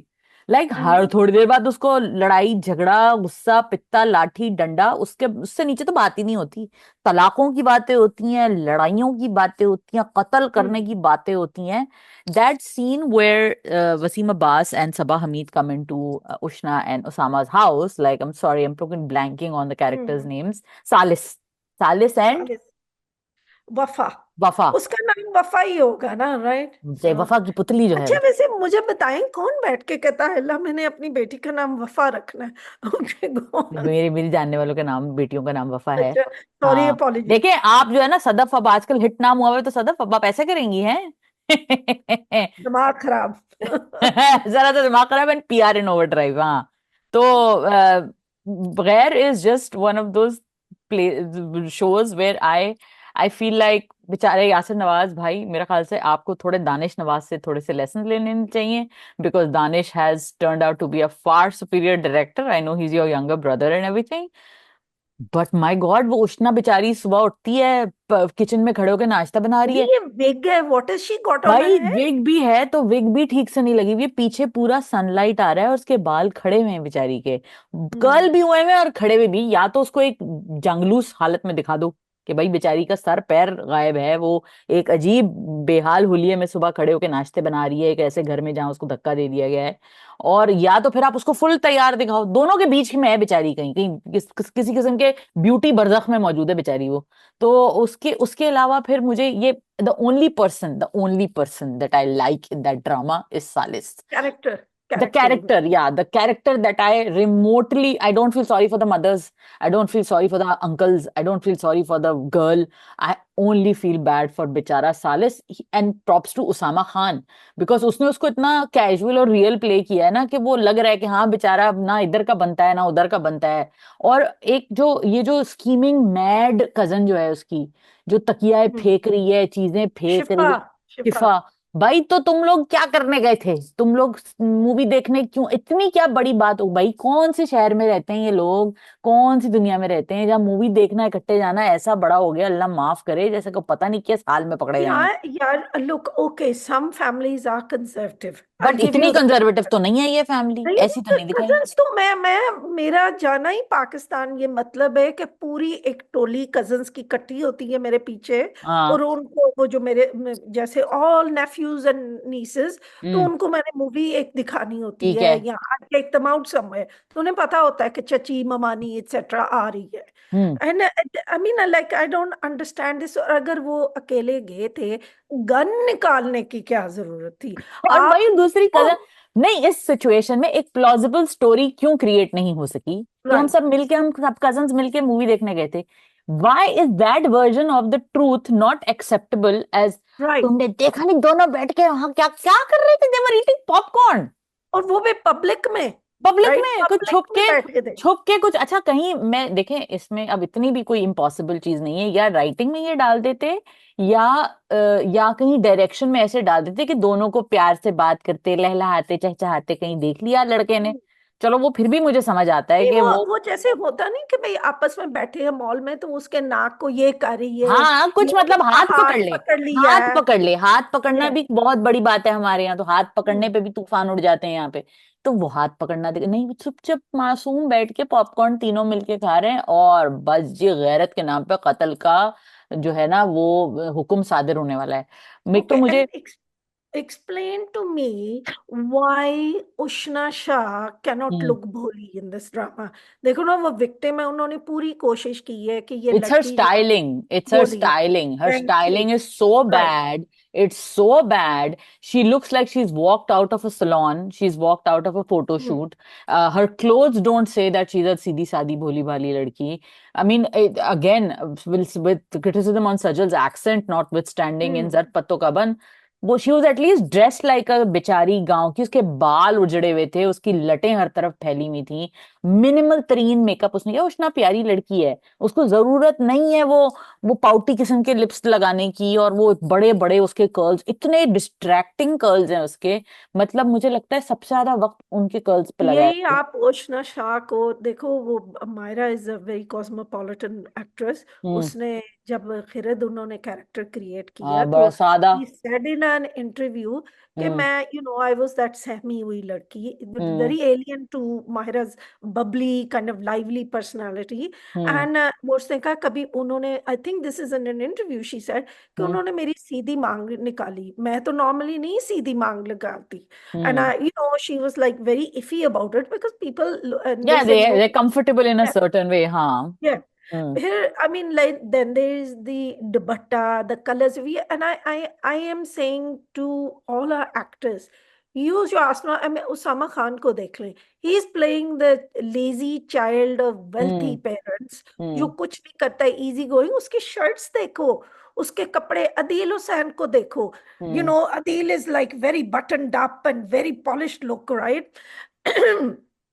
Like her Mhm. थोड़ी देर बाद उसको लड़ाई झगड़ा गुस्सा पित्ता लाठी डंडा, उसके उससे नीचे तो बात ही नहीं होती। तलाकों की बातें होती हैं, लड़ाइयों की बातें होती हैं, कत्ल करने Mhm. की बातें होती हैं। That scene where Wasim Abbas and Sabah Hamid come into Ushna and Osama's house, like I'm sorry, I'm fucking blanking on the characters' Mhm. names. Salis and सालिस. वफा. Wafa, उसका नाम वफा ही होगा ना, राइट? हाँ. वफा की पुतली जो है। अच्छा, वैसे मुझे बताएं, कौन बैठ के कहता है अल्लाह मैंने अपनी बेटी का नाम वफा रखना है? ओके, कौन? मेरे मेरी जानने वालों के नाम, बेटियों का नाम वफा है। अच्छा, सॉरी, हाँ अपॉलॉजी. देखिए आप जो है ना सदफ, अब आजकल हिट नाम हुआ है तो सदफ अब आप ऐसे करेंगी हैं। दिमाग खराब. जरा तो दिमाग खराब एंड पीआर इन ओवरड्राइव। हाँ तो Ghair is just one of those play shows where I feel like बेचारे यासिर नवाज भाई, मेरे ख्याल से आपको थोड़े दानिश नवाज से थोड़े से लेसन लेने चाहिए, because Danish has turned out to be a far superior director. I know he is your younger brother and everything, but my god वो उष्णा बेचारी सुबह उठती है, किचन में खड़े होकर नाश्ता बना रही अरे है। ये विग है, what is she got on भाई हर हेड? विग भी है तो विग भी ठीक से नहीं लगी हुई है, पीछे पूरा सनलाइट आ रहा है और उसके बाल खड़े हुए हैं बेचारी के, कर्ल हम्म. भी हुए हैं और खड़े हुए भी। या तो उसको एक जंगलूस हालत में दिखा दो कि भाई बेचारी का सर पैर गायब है, वो एक अजीब बेहाल हुलिये में सुबह खड़े होकर नाश्ते बना रही है एक ऐसे घर में जहां उसको धक्का दे दिया गया है। और या तो फिर आप उसको फुल तैयार दिखाओ, दोनों के बीच में है बेचारी, कहीं कहीं किसी किस्म के ब्यूटी बरज़ख में मौजूद है बेचारी वो। तो उसके उसके अलावा फिर मुझे ये the only person that I like in that drama is Salis. Character. The character he character, बस. yeah, the character that I don't feel sorry for the mothers, I don't feel sorry for the uncles, I don't feel sorry for the girl. I only feel bad for बेचारा सालिस, and props to Usama Khan, because उसने उसको इतना casual और real play किया है ना कि वो लग रहा है कि हाँ बेचारा ना इधर का बनता है ना उधर का बनता है। और एक जो ये जो स्कीमिंग मैड कजन जो है उसकी, जो तकिया हम्म. फेंक रही है, चीजें फेंक शिफा. रही है, शिफा. शिफा। भाई तो तुम लोग क्या करने गए थे, तुम लोग मूवी देखने क्यों, इतनी क्या बड़ी बात हो भाई, कौन से शहर में रहते हैं ये लोग, कौन सी दुनिया में रहते हैं जहाँ मूवी देखना इकट्ठे जाना ऐसा बड़ा हो गया, अल्लाह माफ करे, जैसे को पता नहीं किस हाल में पकड़े गए हैं। यार यार, look, okay, some families are conservative. But I'll give इतनी you कंजर्वेटिव तो नहीं है ये फैमिली, नहीं। ऐसी तो नहीं दिखाई। कजन्स तो मैं मेरा जाना ही पाकिस्तान ये मतलब है कि पूरी एक टोली कजन्स की इकट्ठी होती है मेरे पीछे। हाँ। और उनको वो जो मेरे जैसे ऑल नेफ्यूज एंड नीसेस, तो हम्म। उनको मैंने मूवी एक दिखानी होती ठीक है है। या I take them out somewhere, तो उन्हें पता होता है कि चची ममानी एक्सेट्रा आ रही है। Hmm. And I mean like I don't understand this. और अगर वो अकेले गए थे, गन निकालने की क्या जरूरत थी? और आप वही दूसरी कजन, नहीं इस सिचुएशन में एक प्लॉजिबल स्टोरी क्यों क्रिएट नहीं हो सकी कि हम राइट, सब मिलके, हम सब कजन्स मिलके मूवी देखने गए थे? Why is that version of the truth not acceptable as right. तुमने देखा नहीं दोनों बैठ के वहां क्या क्या कर रहे थे, दे वर ईटिंग पॉपकॉर्न और वो भी पब्लिक में। पब्लिक राइट, में, कुछ पब्लिक में बैठ के थे। छुप के कुछ। अच्छा कहीं मैं देखें, इसमें अब इतनी भी कोई इम्पॉसिबल चीज नहीं है, या राइटिंग में ये डाल देते या या कहीं डायरेक्शन में ऐसे डाल देते कि दोनों को प्यार से बात करते लहलहाते चहचहाते कहीं देख लिया लड़के ने, हम्म। चलो वो फिर भी मुझे समझ आता है नहीं, कि वो। वो जैसे होता नहीं कि भाई आपस में बैठे हैं मॉल में, तो उसके नाक को ये कर रही है, हाँ कुछ ये मतलब उसका हाथ हाथ पकड़ ले, पकड़ लिया हाथ है। पकड़ ले, हाथ पकड़ना ये भी बहुत बड़ी बात है हमारे यहाँ, तो हाथ पकड़ने हम्म। पे भी तूफान उड़ जाते हैं यहाँ पे। तो वो हाथ पकड़ना नहीं, चुपचाप मासूम बैठ के पॉपकॉर्न तीनों मिलके खा रहे हैं, और बस जी गैरत के नाम पे कत्ल का जो है ना वो हुक्म सादिर होने वाला है। एक तो ओके, मुझे। And explain to me why Ushana Shah cannot hmm. look भोली in this drama। देखो ना, वो विक्टिम है, उन्होंने पूरी कोशिश की है कि ये It's her लड़की जो है styling. It's her भोली। styling. Her thank you. styling is so right. bad. It's so bad. She looks like she's walked out of a salon. She's walked out of a photo shoot. Her clothes don't say that she's a सीधी सादी भोली भाली लड़की. I mean, again, with criticism on Sajal's accent notwithstanding in Zat Patto Ka Ban, वो she was at least dressed like अ बेचारी गांव की, उसके बाल उजड़े हुए थे, उसकी लटें हर तरफ फैली हुई थी, मिनिमल तरीन मेकअप उसने किया। उष्णा प्यारी लड़की है, उसको जरूरत नहीं है वो पाउटी किस्म के लिप्स लगाने की, और वो बड़े बड़े उसके कर्ल्स, इतने डिस्ट्रैक्टिंग कर्ल्स हैं उसके। मतलब मुझे लगता है सबसे ज्यादा वक्त उनके कर्ल्स पे लगाया यही है। आप उष्णा शाह को देखो, वो Maira is a very cosmopolitan actress. Hmm. उसने जब खिरद उन्होंने कैरेक्टर क्रिएट किया, हाँ बड़ा तो सादा। He said in an interview कि हम्म। मैं आई वाज दैट सहमी हुई लड़की, hmm. Very alien to Mahira's bubbly kind of lively personality. Hmm. And उसने कहा, कभी उन्होंने, I think this is in an interview, she said कि हम्म। उन्होंने मेरी सीधी मांग निकाली, मैं तो नॉर्मली नहीं सीधी मांग लगाती। And hmm. she was like very iffy about it because people, and they Yeah, said, no, they're comfortable in a yeah, certain way, हाँ। yeah. Hmm. Here, I mean, like, then there is the dupatta, the colors. And I am saying to all our actors, use your asma. I mean, Usama Khan ko dekh le. He is playing the lazy child of wealthy hmm. parents, जो हम्म। कुछ नहीं करता है, easy going. उसके shirts देखो, उसके कपड़े, अदील हुसैन को देखो। हम्म। Adil is like very buttoned up and very polished look, right?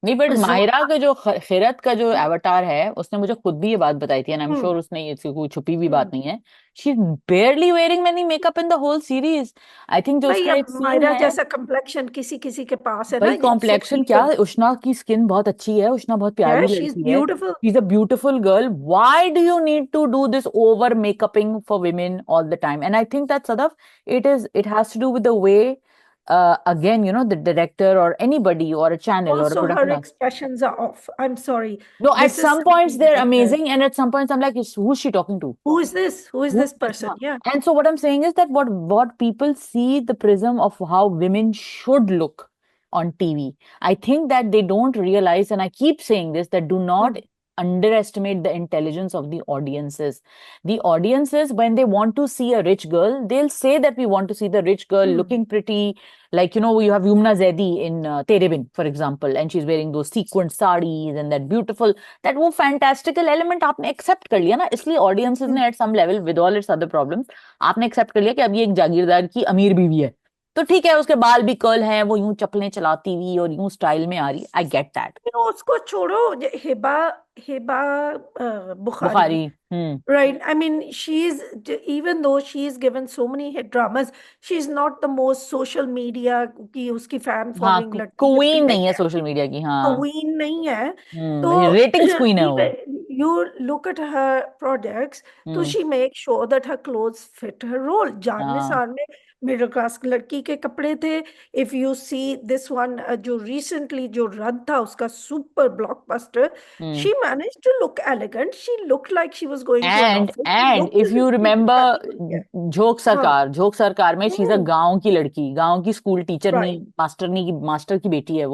नहीं बट माहिरा Zoya. का जो खैरत का जो एवतार है, उसने मुझे खुद भी ये बात बताई थी, एंड आई एम श्योर उसने ये कोई छुपी हुई बात हम्म। नहीं है। She is barely wearing any makeup in the whole series. I think जो भाई, उसका अब एक सीन मायरा है, जैसा कम्प्लेक्शन किसी किसी के पास है भाई ना, सो कॉम्प्लेक्शन क्या, इवन। उष्णा की स्किन बहुत अच्छी है, उष्णा बहुत प्यारी यस, शी इज लड़की है, beautiful. She is a beautiful girl. Why do you need to do this over makeuping for women all the time? And I think that Sadaf, it has to do with the way, again, the director or anybody or a channel or a Also, her production house. expressions are off. I'm sorry. No, at This is some points something they're director. amazing, and at some points I'm like, who's she talking to? Who is this? Who is Who- this person? yeah. Yeah. And so what I'm saying is that what people see the prism of how women should look on TV. I think that they don't realize, and I keep saying this, that do not Hmm. underestimate the intelligence of the audiences. The audiences, when they want to see a rich girl, they'll say that we want to see the rich girl Hmm. looking pretty. Like, you have Yumna Zaidi in Tere Bin, for example, and she's wearing those sequined sarees and that beautiful, that वो fantastical element आपने accept कर लिया ना, इसलिए audiences Hmm. ने at some level with all its other problems आपने accept कर लिया कि अब ये एक जागीरदार की अमीर बीवी है, तो ठीक है उसके बाल भी कर्ल हैं, वो यूं चप्पलें चलाती हुई और यूं स्टाइल में आ रही, आई गेट दैट। उसको छोड़ो, हिबा, हिबा बुखारी। बुखारी। हम्म। Right. I mean, even though she is given so many hit dramas, she's not the most social media की उसकी fan हाँ, following लड़की क्वीन लगती है, नहीं है सोशल मीडिया की, हाँ। क्वीन नहीं है। तो रेटिंग्स क्वीन है वो। even you look at her projects, तो हम्म। she makes sure that her clothes fit her role। जान हाँ। निसार में मिडिल क्लास लड़की के कपड़े थे। If you see this one, जो रिसेंटली जो रन था उसका super blockbuster, hmm. She manage to look elegant, she look like she was going to an and office, and look if as you if she had remember, शादी हुई है। हाँ। झोंक सरकार में शी इज अ हम्म। गांव की लड़की, गांव की स्कूल टीचर नहीं, राइट। मास्टर की बेटी है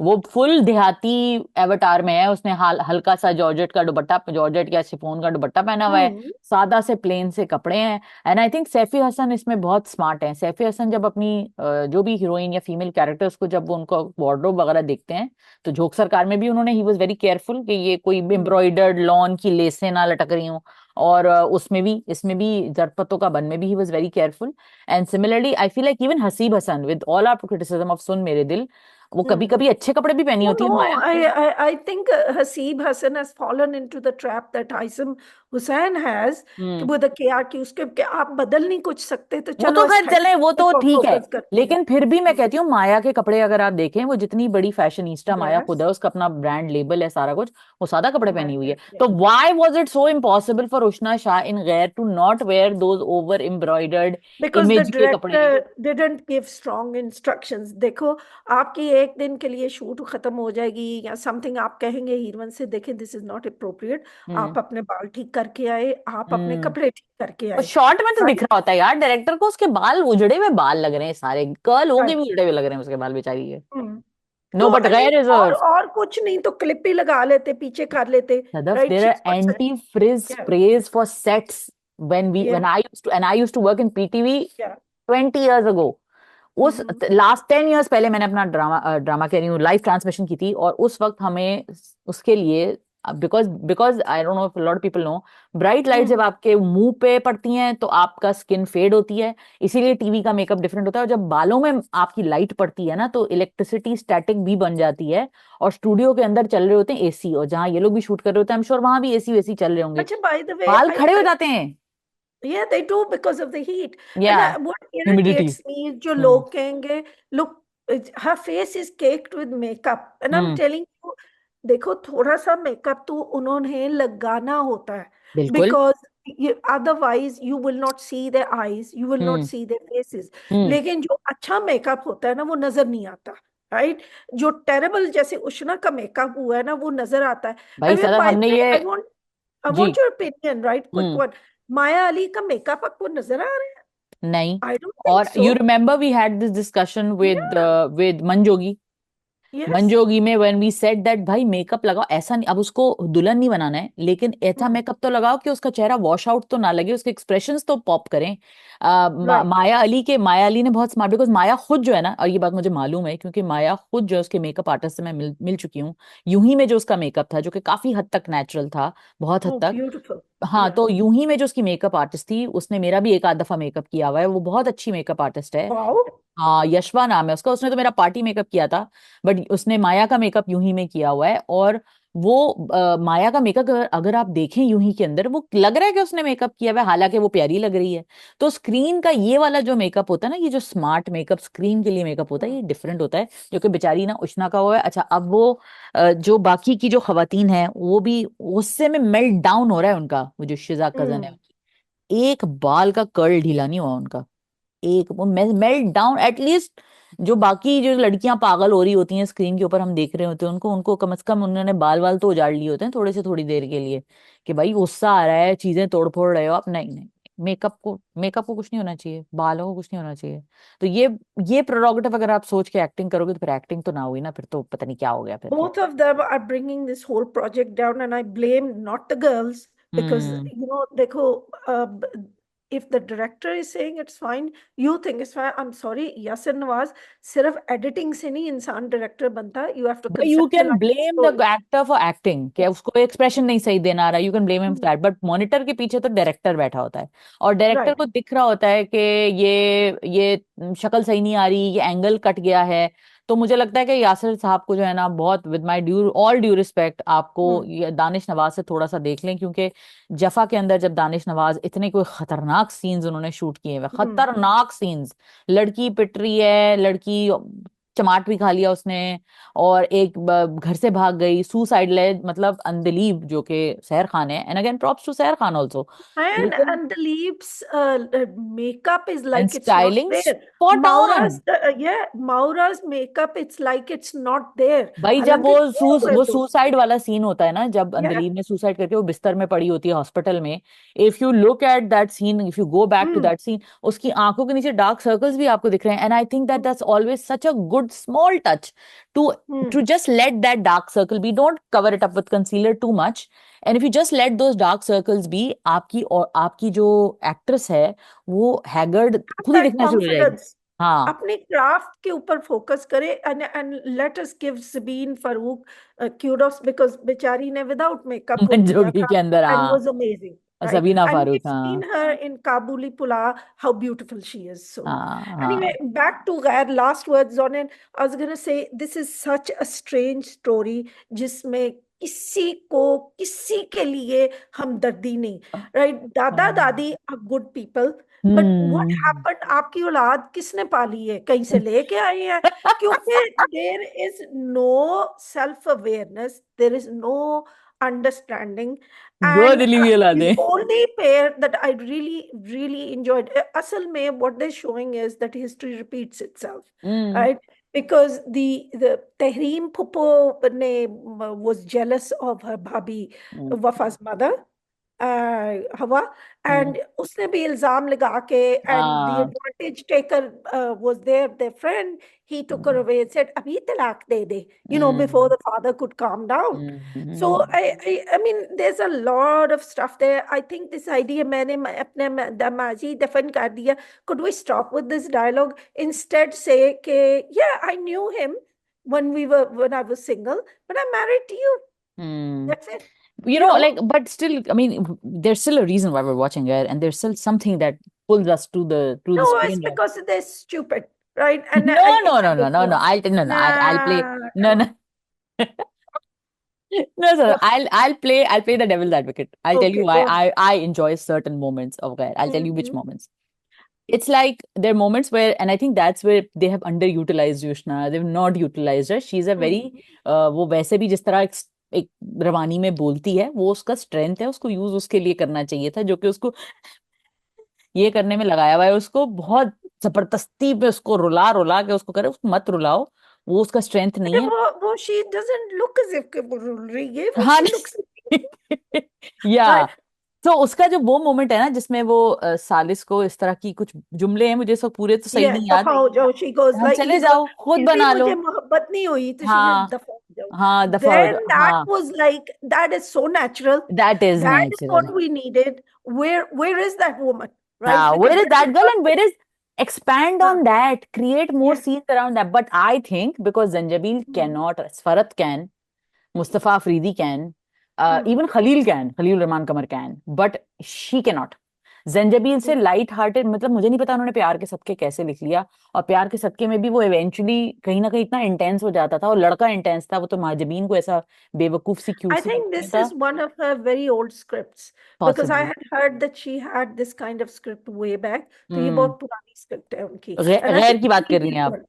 वो फुल देहाती एवतार में है। उसने हल्का सा जॉर्जेट का दुपट्टा, जॉर्जेट या शिफॉन का दुपट्टा पहना हुआ है, हम्म। सादा से प्लेन से कपड़े हैं। And I think Saife Hassan इसमें बहुत स्मार्ट है। सैफी हसन जब अपनी जो भी हीरोइन या फीमेल कैरेक्टर्स को, जब वो उनको वार्डरोब वगैरह देखते हैं, तो झोंक सरकार में भी उन्होंने, ही वॉज वेरी केयरफुल कि ये कोई हम्म। एम्ब्रॉयडर्ड लॉन की लेसें ना लटक रही हों। और उसमें भी, इसमें भी जरपतों का बन में भी he was very careful. And similarly I feel like even Haseeb Hassan, with all our criticism of Sun Mere Dil, वो कभी हम्म। कभी अच्छे कपड़े भी पहनी Oh होती है no, माया I, की। I I think Haseeb Hassan has fallen into the trap that Haisam Hussain has, कि हम्म। वो क्या कि उसके कि आप बदल नहीं कुछ सकते, तो वो चलो तो खैर चले, वो एस्थेटिक तो पर ठीक है, फोकस करते हैं। लेकिन फिर भी मैं कहती हूँ माया के कपड़े अगर आप देखें, वो जितनी बड़ी फैशनिस्टा माया यस। खुद है, उसका अपना ब्रांड लेबल है सारा कुछ, वो सादा कपड़े पहनी हुई है। तो yes. Why was it so impossible for Ushna Shah in Ghair to not wear those over embroidered because the image के कपड़े? Director didn't give strong instructions. देखो, आपकी एक दिन के लिए शूट खत्म हो जाएगी या समथिंग, आप कहेंगे हीरोइन से, देखें दिस इज नॉट अप्रोप्रिएट, हम्म। आप अपने बाल ठीक करके आए, आप अपने हम्म। कपड़े ठीक करके और आए। शॉर्ट में तो दिख राइट। रहा होता है यार डायरेक्टर को, उसके बाल उजड़े हुए बाल लग रहे हैं सारे, कर्ल हो के भी राइट। उजड़े हुए लग रहे हैं उसके बाल बेचारी के। नो तो बट आई मीन, गैर इज और कुछ नहीं तो क्लिप ही लगा लेते, पीछे कर लेते। Sadaf, right, there she are anti-frizz या sprays for sets या when I used to work in PTV या 20 years ago. उस लास्ट 10 years पहले मैंने अपना ड्रामा कह रही हूँ लाइव ट्रांसमिशन की थी, और उस वक्त हमें उसके लिए, because because I don't know if lot people know, bright light जब आपके मुंह पे पड़ती हैं तो आपका स्किन फेड होती है, इसीलिए टीवी का मेकअप डिफरेंट होता है। और जब बालों में आपकी लाइट पड़ती है ना, तो इलेक्ट्रिसिटी स्टैटिक भी बन जाती है, और स्टूडियो के अंदर चल रहे होते हैं एसी, और जहां ये लोग भी शूट कर रहे होते हैं, आई एम श्योर वहां भी एसी वेसी चल रहे होंगे, अच्छा, बाय द वे, बाल खड़े हो आई जाते हैं। Yeah, they do because of the heat. या And what humidity. irritates me is जो हम्म। लोग कहेंगे, look, her face is caked with makeup. And I'm hmm. telling you, देखो, थोड़ा सा मेकअप तो उन्होंने लगाना होता है, बिल्कुल। because otherwise you will not see their eyes, you will not hmm. see their faces. हम्म। लेकिन जो अच्छा मेकअप होता है ना, वो नजर नहीं आता। राइट। जो टेरेबल जैसे उष्णा का मेकअप हुआ है ना, वो नजर आता है। आई भाई मीन, सदफ बाय द हमने वे, ये, आई जी। Want your opinion, right, quick hmm. One. Maya Ali का मेकअप आपको नजर आ रहा है? नहीं। आई डोंट थिंक और so. You remember we had this discussion या। विद मंजोगी। यस। मंजोगी में व्हेन वी सेड दैट भाई मेकअप लगाओ, ऐसा नहीं, अब उसको दुल्हन नहीं बनाना है, लेकिन ऐसा मेकअप तो लगाओ कि उसका चेहरा वॉश आउट तो ना लगे, उसके एक्सप्रेशंस तो पॉप करें। राइट। माया अली ने बहुत स्मार्ट, बिकॉज माया खुद जो है ना, और ये बात मुझे मालूम है क्योंकि माया खुद जो है, उसके मेकअप आर्टिस्ट से मैं मिल चुकी हूँ। यूं ही में जो उसका मेकअप था, जो कि काफी हद तक नेचुरल था, बहुत हद ओह, तक। ब्यूटिफुल। हाँ, या। तो यूं ही में जो उसकी मेकअप आर्टिस्ट थी, उसने मेरा भी एक आध दफा मेकअप किया हुआ है, वो बहुत अच्छी मेकअप आर्टिस्ट है। वाओ। हाँ, यशवा नाम है उसका, उसने तो मेरा पार्टी मेकअप किया था, बट उसने माया का मेकअप यूं ही में किया हुआ है। और वो माया का मेकअप अगर आप देखें यूं ही के अंदर, वो लग रहा है कि उसने मेकअप किया हुआ है, हालांकि वो प्यारी लग रही है। तो स्क्रीन का ये वाला जो मेकअप होता है ना, ये जो स्मार्ट मेकअप स्क्रीन के लिए मेकअप होता है, ये डिफरेंट होता है, जो कि बेचारी ना उष्णा का हुआ है। अच्छा, अब वो जो बाकी की जो खवातीन है, वो भी गुस्से में मेल्ट डाउन हो रहा है उनका, वो जो शिजा कजन है, एक बाल का कर्ल ढीला नहीं हुआ उनका, एक वो मेल्ट डाउन एटलीस्ट। जो बाकी जो लड़कियां पागल हो रही होती हैं स्क्रीन के ऊपर, हम देख रहे होते हैं उनको, उनको कम से कम उन्होंने बाल वाल तो उजाड़ लिए होते हैं थोड़े से थोड़ी देर के लिए, कि भाई गुस्सा आ रहा है, चीजें तोड़ फोड़ रहे हो आप, नहीं नहीं, मेकअप को कुछ नहीं होना चाहिए, बालों को कुछ नहीं होना चाहिए। तो ये प्रोरोगेटिव अगर आप सोच के एक्टिंग करोगे, तो फिर एक्टिंग तो ना हुई ना, फिर तो पता नहीं क्या हो गया फिर तो। Both of them are bringing this whole project down, and I blame not the girls, because हम्म। देखो, if the director is saying it's fine, you think it's fine, I'm sorry, Yasir Nawaz, सिर्फ editing से नहीं इंसान director बनता, you have to you can conceptualize the blame the story. Actor for acting, कि उसको expression नहीं सही देना आ रहा, you can blame him for that, but monitor के पीछे तो डायरेक्टर बैठा होता है, और डायरेक्टर राइट। को दिख रहा होता है कि ये शक्ल सही नहीं आ रही, ये एंगल कट गया है। तो मुझे लगता है कि यासिर साहब को जो है ना, बहुत विद माय ड्यू रिस्पेक्ट, आपको ये दानिश नवाज से थोड़ा सा देख लें, क्योंकि जफा के अंदर जब दानिश नवाज, इतने कोई खतरनाक सीन्स उन्होंने शूट किए हुए, खतरनाक सीन्स, लड़की पिट रही है, लड़की चमाट भी खा लिया उसने, और एक घर से भाग गई, सुसाइड ले, मतलब अनबिलीव, जो कि सहर खान है, एंड अगेन प्रॉप्स टू सहर खान ऑल्सो। लेकिन And the leaves makeup is and like it's not styling there. Spot on. Yeah, Maura's makeup, it's like it's not there. भाई जब हालांकि किए हुए वो तो सुसाइड वाला सीन होता है ना, जब yeah. अंजलि ने सुसाइड करके वो बिस्तर में पड़ी होती है हॉस्पिटल में, if you look at that scene, if you go back to Hmm. That scene, उसकी आंखों के नीचे डार्क सर्कल्स भी आपको दिख रहे हैं, and I think that that's always such a good small touch to Hmm. To just let that dark circle be, don't cover it up with concealer too much, and if you just let those dark circles be, आपकी और आपकी जो actress है वो haggard Have खुद ही that दिखना शुरू हो जाएगी। confidence. हाँ। अपने क्राफ्ट के ऊपर फोकस करे, and let us give Sabine Farouk kudos because बेचारी ने without makeup वो किया मंजोगी था के अंदर, and हाँ। was amazing, right? Sabina And Farooq, we've seen हाँ। her in Kabuli Pula, how beautiful she is. So हाँ anyway, हाँ। back to Ghair, last words on it. I was gonna say this is such a strange story जिसमें किसी को किसी के लिए हमदर्दी नहीं, right? दादा दादी are good people, but what hmm. Happened, आपकी औलाद किसने पाली है, कहीं से लेके आए हैं? क्योंकि there is no self awareness, there is no understanding, though and दिली भी the औलादे। only pair that I really enjoyed, असल में what they're showing is that history repeats itself, hmm. right? Because the Tehreem Puppo ne was jealous of her bhabhi hmm. Wafa's mother, हवा, हम्म। And उसने भी इल्जाम लगा के, and the हाँ। Advantage taker was there friend, he took her away and said अभी तलाक दे दे, before hmm. the father could calm down. So hmm. I mean there's a lot of stuff there. I think this idea मैंने अपने दमाजी दफन कर दिया. Could we stop with this dialogue, instead say के yeah, I knew him when I was single, but I'm married to you, hmm. that's it, You you know, know. like, but still, I mean, there's still a reason why we're watching it, and there's still something that pulls us to the No, it's screen. because they're stupid, right? And No, no, it's no, no, no, no. ridiculous. I'll play. Nah, No, come no. on. No, sir. What? I'll play the devil's advocate. I'll tell you Okay, why go ahead. I enjoy certain moments of Ghair. I'll tell you which Mm-hmm. moments. It's like there are moments where, and I think that's where they have underutilized Yushna. They've not utilized her. She's a very Mm-hmm. वो वैसे भी जिस तरह एक रवानी में बोलती है, वो उसका स्ट्रेंथ है, उसको यूज उसके लिए करना चाहिए था, जो कि उसको ये करने में लगाया हुआ है, उसको बहुत जबरदस्ती पे उसको रुला रुला के उसको करे, उसको मत रुलाओ, वो उसका स्ट्रेंथ नहीं अरे है। वो she doesn't look as if वो रुल रही है, वो हाँ। she looks, या right? तो उसका जो वो मोमेंट है ना, जिसमें वो सालिस को इस तरह की कुछ जुमले हैं, मुझे इसको पूरे तो सही Yeah, नहीं याद। दफा हो जाओ, she goes हाँ, like, चले he goes, जाओ, खुद फिर भी बना लो। मुझे मोहब्बत नहीं हुई, तो she said हाँ। दफा हो जाओ. हाँ, दफा हो Then जाओ, that हाँ। was like, that is so natural, that is that is natural. what we needed. Where is that woman, right? हाँ, Because where is that is that girl and what, where is expand हाँ, on that, create more yeah. scenes around that, but I think because Zanjabil Hmm. cannot, Farat can, Mustafa Afridi can, Hmm. even Khalil can, Khalil Rahman Kamar can, but she cannot. Zanjabeel से light hearted, मतलब मुझे नहीं पता उन्होंने प्यार के सदके कैसे लिख लिया, और प्यार के सदके में भी वो इवेंचुअली कहीं ना कहीं इतना इंटेंस हो जाता था, और लड़का इंटेंस था, वो तो महाजबीन को ऐसा बेवकूफ सी क्यूट I सी think लगता this था। is one of her very old scripts, because I possibly. had heard that she had this kind of script way back. तो ये हम्म। बहुत पुरानी script है उनकी, and I गैर think की बात she कर रही हैं आप? did.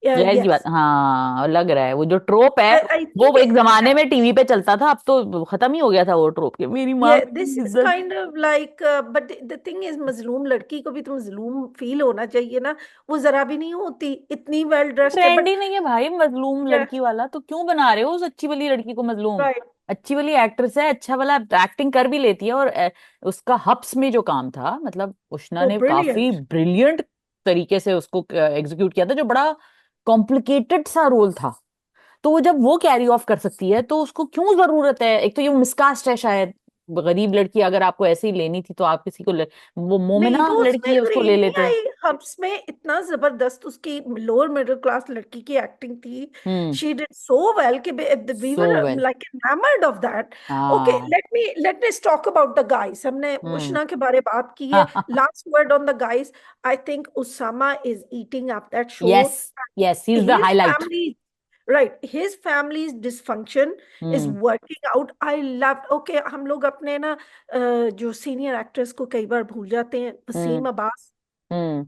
Yeah, गैर की बात, yes. हाँ, लग रहा है वो जो ट्रोप है, I वो think एक जमाने में टीवी पे चलता था, अब तो खत्म ही हो गया था वो ट्रोप के, मेरी माँ yeah, this की is इज्जत। kind of like, but the thing is, मजलूम लड़की को भी तो मजलूम फील होना चाहिए ना, वो जरा भी नहीं होती, इतनी वेल ड्रेस्ड है, ट्रेंड बट ही नहीं है भाई मजलूम yeah, लड़की वाला, तो क्यों बना रहे हो उस अच्छी वाली लड़की को मजलूम? right. अच्छी वाली एक्ट्रेस है, अच्छा वाला एक्टिंग कर भी लेती है, और उसका हब्स में जो काम था, मतलब उष्णा Oh, ने काफी brilliant. ब्रिलियंट तरीके से उसको एग्जीक्यूट किया था, जो बड़ा कॉम्प्लिकेटेड सा रोल था, तो वो जब वो कैरी ऑफ कर सकती है, तो उसको क्यों जरूरत है? एक तो ये मिसकास्ट है शायद, गरीब लड़की अगर आपको ऐसे ही लेनी थी तो आप किसी को वो नहीं, मोमिना वो लड़की उसमें है उसको ले गरीब नहीं लेते। आई, हब्स में इतना जबरदस्त उसकी लोअर मिडिल क्लास लड़की की एक्टिंग थी. हम्म। शी डिड सो वेल कि we so were well. Like enamored of that. Okay, हाँ। let me talk about the guys. हमने हम्म। उष्णा के बारे बात की है. Last word on the guys. I think Usama is eating up that show. Yes, yes, he is the His highlight. family, right, his family's dysfunction is hmm. working out. I love, okay, हम लोग अपने ना जो senior actress को कई बार भूल जाते हैं, हम्म। वसीम अब्बास. हम्म। I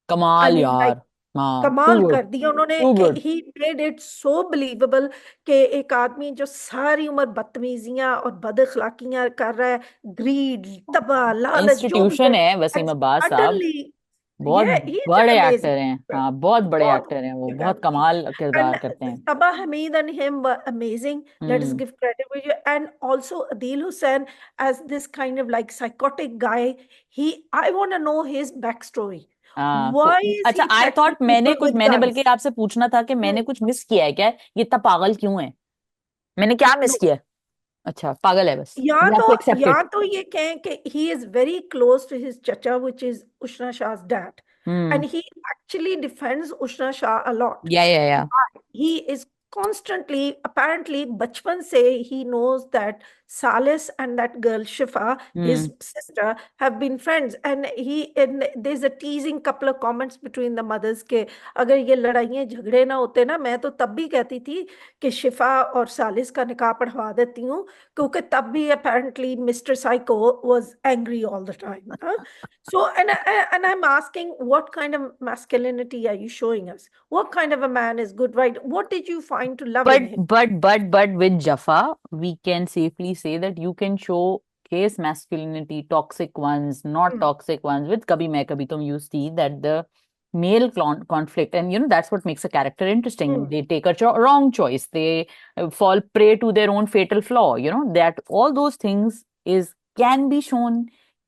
कमाल mean, like, यार। हाँ, टू कमाल गुड, कर दिया उन्होंने टू कि good. He made it so believable कि एक आदमी जो सारी उम्र बदतमीजियां और बदअखलाकियां कर रहा है, ग्रीड, तबा, लालच, जो भी है, इंस्टीट्यूशन है वसीम एंड अब्बास साहब। सडनली बहुत ये ही इज बड़े एन एक्टर हैं, अमेजिंग, हाँ बहुत बड़े बहुत एक्टर हैं वो, अच्छी बहुत कर दी। कमाल And किरदार करते हैं। Sabah Hamid and him were amazing. Let us hmm. give credit to you. And also Adil Hussain as this kind of like psychotic guy. I want to know his backstory. हाँ Why is अच्छा, he I threatening thought मैंने people कुछ, with मैंने बल्कि guns? आपसे पूछना था कि Hmm. मैंने कुछ मिस किया है क्या, ये इतना पागल क्यों है, मैंने क्या मिस No. किया है? अच्छा, पागल है बस, या वी हैव तो टू एक्सेप्ट या इट। तो ये कहें कि he is very close to his chacha, which is Ushna Shah's dad, hmm. and he actually defends Ushna Shah a lot. या। He is constantly, apparently bachpan se he knows that Salis and that girl Shifa, his hmm. sister, have been friends, and there's a teasing couple of comments between the mothers के अगर ये लड़ाइयाँ झगड़े ना होते ना, मैं तो तब भी कहती थी कि शिफा और सालिस का निकाह पढ़वा देती हूँ, क्योंकि तब भी apparently Mr. Psycho was angry all the time, huh? So and I'm asking, what kind of masculinity are you showing us? What kind of a man is good, right? What did you find to love in But him? but with Jaffa, we can safely say that you can showcase masculinity, toxic ones, not Hmm. toxic ones. With Kabhi Main Kabhi Tum, you see that the male conflict, and that's what makes a character interesting. Hmm. They take a wrong choice, they fall prey to their own fatal flaw. That all those things is can be shown,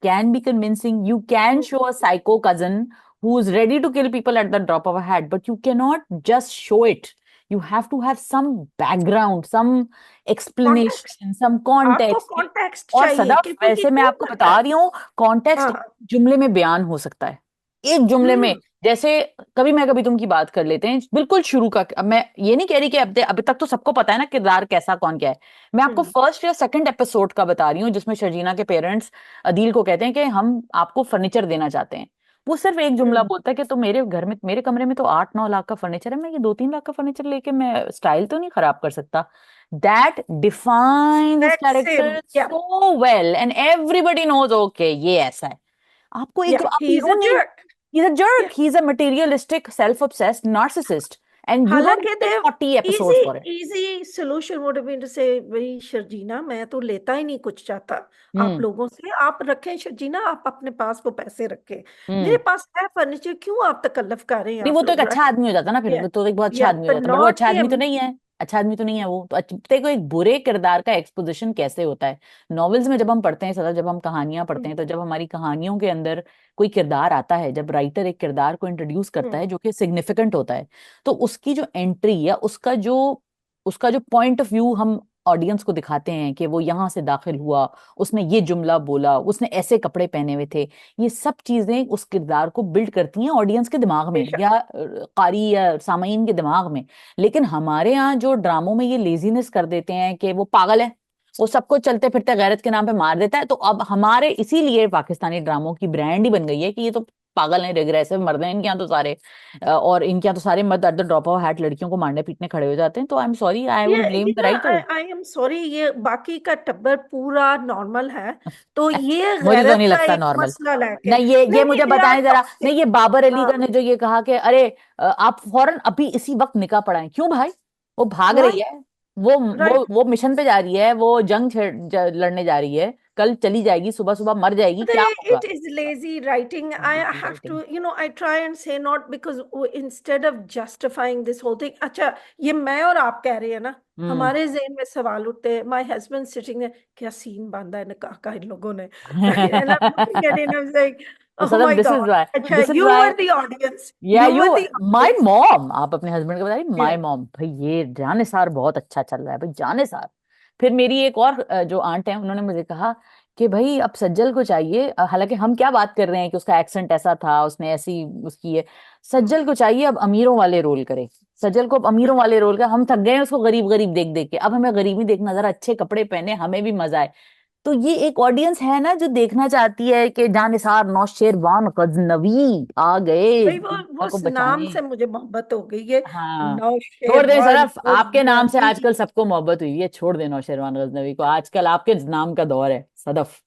can be convincing. You can Hmm. show a psycho cousin who's ready to kill people at the drop of a hat, but you cannot just show it. You have to have some background, some Context. explanation, some आपको context. context और चाहिए सदाफ, कि वो ये वैसे मैं क्यों आपको करता बता है। रही हूँ, कॉन्टेक्स्ट हाँ। जुमले में बयान हो सकता है, एक जुमले में। हम्म। जैसे कभी मैं कभी तुम की बात कर लेते हैं, बिल्कुल शुरू का। अब मैं ये नहीं कह रही कि अभी तक तो सबको पता है ना किरदार कैसा कौन क्या है। मैं आपको हम्म। फर्स्ट या सेकंड एपिसोड का बता रही हूँ, जिसमें शर्जीना के पेरेंट्स अदील को कहते हैं कि हम आपको फर्नीचर देना चाहते हैं। वो सिर्फ एक जुमला हम्म। बोलता है कि तो मेरे घर में, मेरे कमरे में तो 8-9 लाख का फर्नीचर है, मैं ये 2-3 लाख का फर्नीचर लेके मैं स्टाइल तो नहीं खराब कर सकता। That define this That's character him. Yeah. So well and everybody knows okay ये ऐसा है। Yeah. आपको you He's a don't need, jerk. he's a Yeah. jerk, he's a materialistic self-obsessed narcissist, and you don't हालांकि need देव 40 easy episodes for it. Easy solution would have been to say, भाई शर्जीना, मैं तो लेता ही नहीं कुछ चाहता आप हम्म। लोगों से, आप रखें शर्जीना, आप अपने पास वो पैसे रखें, मेरे हम्म। पास है फर्नीचर, क्यों आप तकल्लुफ कर रहे हैं नहीं, वो आप तो एक लोग, अच्छा राइट? आदमी हो जाता ना, फिर या वो तो एक बहुत अच्छा या आदमी हो बट जाता, बट वो अच्छा नॉट आदमी तो हिम। नहीं है। अच्छा आदमी तो नहीं है वो तो। देखो, एक बुरे किरदार का एक्सपोजिशन कैसे होता है नॉवेल्स में, जब हम पढ़ते हैं सदा, जब हम कहानियां पढ़ते हैं, तो जब हमारी कहानियों के अंदर कोई किरदार आता है, जब राइटर एक किरदार को इंट्रोड्यूस करता है जो कि सिग्निफिकेंट होता है, तो उसकी जो एंट्री या उसका जो पॉइंट ऑफ व्यू हम ऑडियंस को दिखाते हैं कि वो यहाँ से दाखिल हुआ, उसने ये जुमला बोला, उसने ऐसे कपड़े पहने हुए थे, ये सब चीजें उस किरदार को बिल्ड करती हैं ऑडियंस के दिमाग में बेशक। या कारी या सामाइन के दिमाग में। लेकिन हमारे यहाँ जो ड्रामों में ये लेजीनेस कर देते हैं कि वो पागल है, वो सबको चलते फिरते गैरत के नाम पे मार देता है, तो अब हमारे इसीलिए पाकिस्तानी ड्रामों की ब्रांड ही बन गई है कि ये तो पागल हैं, रिग्रेसिव मर्द हैं इनके यहाँ तो सारे। और इनके यहाँ तो सारे मर्द at the drop of hat लड़कियों को मारने पीटने खड़े हो जाते हैं। तो आई एम सॉरी, आई ये विल ब्लेम ये द ना, राइटर। आई एम सॉरी, ये बाकी का टब्बर पूरा नॉर्मल है, तो ये मुझे तो गैरत नहीं का लगता एक नॉर्मल। मसला लेके, नहीं, ये नहीं नहीं, मुझे दे आर बताएं जरा, नहीं टॉक्सिक। ये बाबर अली हाँ। का ने जो ये कहा कि अरे आप फौरन अभी इसी वक्त निकाह पढ़ाएं, क्यों भाई? वो भाग रही व्हाई? है, वो वो राइट। वो मिशन पे जा रही है, वो जंग लड़ने जा रही है, कल चली जाएगी, सुबह सुबह मर जाएगी, क्या होगा? It is lazy writing. I have writing. to, I try and say not because instead of justifying this whole thing, अच्छा, ये मैं और आप कह रहे हैं ना, हम्म। हमारे ज़हन में सवाल उठते हैं, my husband sitting there, क्या सीन बांधा है निकाह का इन लोगों ने, right? And I'm looking at it and I'm saying, तो oh Sadaf, my this is God, why, अच्छा, this is you why, were the audience, या you you, were the my audience. Mom, आप अपने हस्बैंड को बता रही, माय Yeah. मॉम, भाई ये जानेसार बहुत अच्छा चल रहा है भाई, जानेसार। फिर मेरी एक और जो आंट है, उन्होंने मुझे कहा कि भाई अब सज्जल को चाहिए, हालांकि हम क्या बात कर रहे हैं कि उसका एक्सेंट ऐसा था, उसने ऐसी उसकी है, Hmm. सज्जल को चाहिए अब अमीरों वाले रोल करे, सज्जल को अब अमीरों वाले रोल करे, हम थक गए हैं उसको गरीब गरीब देख देख के, अब हमें गरीबी देखना, जरा अच्छे कपड़े पहने, हमें भी मजा आए। तो ये एक ऑडियंस है ना जो देखना चाहती है कि जानिसार नौशेरवान गजनवी आ गए भाई वो दुनिया को उस नाम बचाने। से मुझे मोहब्बत हो गई है, हाँ, छोड़ दे नौशेरवान सरफ, आपके नाम से गजनवी। आजकल सबको मोहब्बत हुई है, छोड़ दे नौशेरवान गजनवी को, आजकल आपके नाम का दौर है सदफ।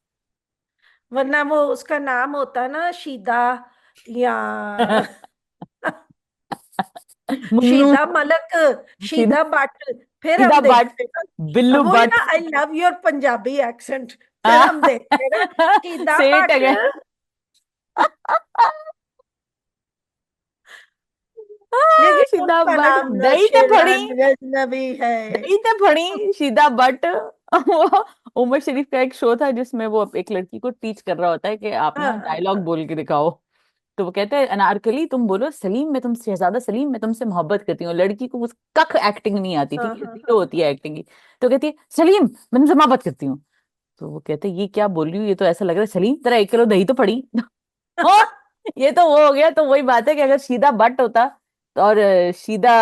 वरना वो उसका नाम होता ना शीदा, या मुन्नू, शीदा मलक, सीधा शीदा भट्ट, फिर सीधा हम बट, देखते हैं। बिल्लू अब वो बट। ना, I love your Punjabi accent, फिर हम देखते हैं ना, शीदा सेट भट्ट। अगेन। लेकिन सीधा उनका बट, नाम ना दही ते फड़ी, शेरान गजनबी है। दही ते फड़ी सीधा बट। वो उमर शरीफ का एक शो था जिसमें वो एक लड़की को टीच कर रहा होता है कि आप हाँ ना हाँ डायलॉग बोल के दिखाओ। तो वो कहता है, अनारकली तुम बोलो सलीम, मैं तुमसे, शहजादा सलीम मैं तुमसे मोहब्बत करती हूँ। लड़की को उस कख एक्टिंग नहीं आती, हाँ ठीक है, हाँ जीरो हाँ होती है एक्टिंग की। तो कहती है सलीम मैं तुमसे मोहब्बत करती हूँ। तो वो कहते हैं ये क्या बोल रही हूँ, ये तो ऐसा लग रहा है सलीम तेरा 1 किलो दही तो पड़ी। हाँ, ये तो वो हो गया। तो वही बात है कि अगर शीदा भट्ट होता और शीदा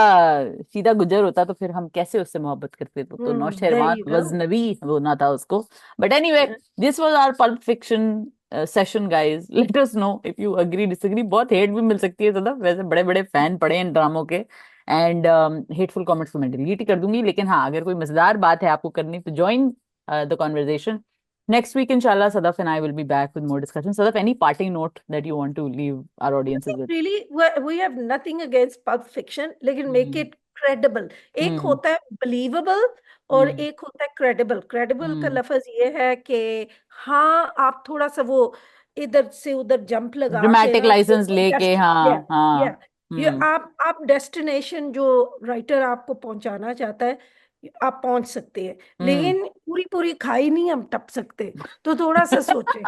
शीदा गुजर होता तो फिर हम कैसे उससे मोहब्बत करते। तो there Nausherwan you go. Ghaznavi होना था उसको। But anyway, this was our pulp fiction session guys. Let us know if you agree disagree. बहुत हेट भी मिल सकती है सदा, वैसे बड़े बड़े फैन पड़े हैं इन ड्रामों के। एंड हेटफुल कमेंट्स को मैं डिलीट ही कर दूंगी, लेकिन हाँ अगर कोई मजेदार बात है आपको करनी तो join the conversation. Next week, inshallah, Sadaf and I will be back with more discussion. Sadaf, any parting note that you want to leave our audiences with? Really, we have nothing against pulp fiction, लेकिन make Hmm. it credible. एक Hmm. होता है believable और Hmm. एक होता है credible. Credible का Hmm. लफ्ज ये है कि हाँ आप थोड़ा सा वो इधर से उधर जंप लगा के ड्रामेटिक ना लाइसेंस वो लेके, डेस्ट या हाँ हाँ। या ये हम्म। आप डेस्टिनेशन जो राइटर आपको पहुंचाना चाहता है आप पहुंच सकते हैं, हम्म। लेकिन पूरी पूरी खाई नहीं हम टप सकते, तो थोड़ा सा सोचें।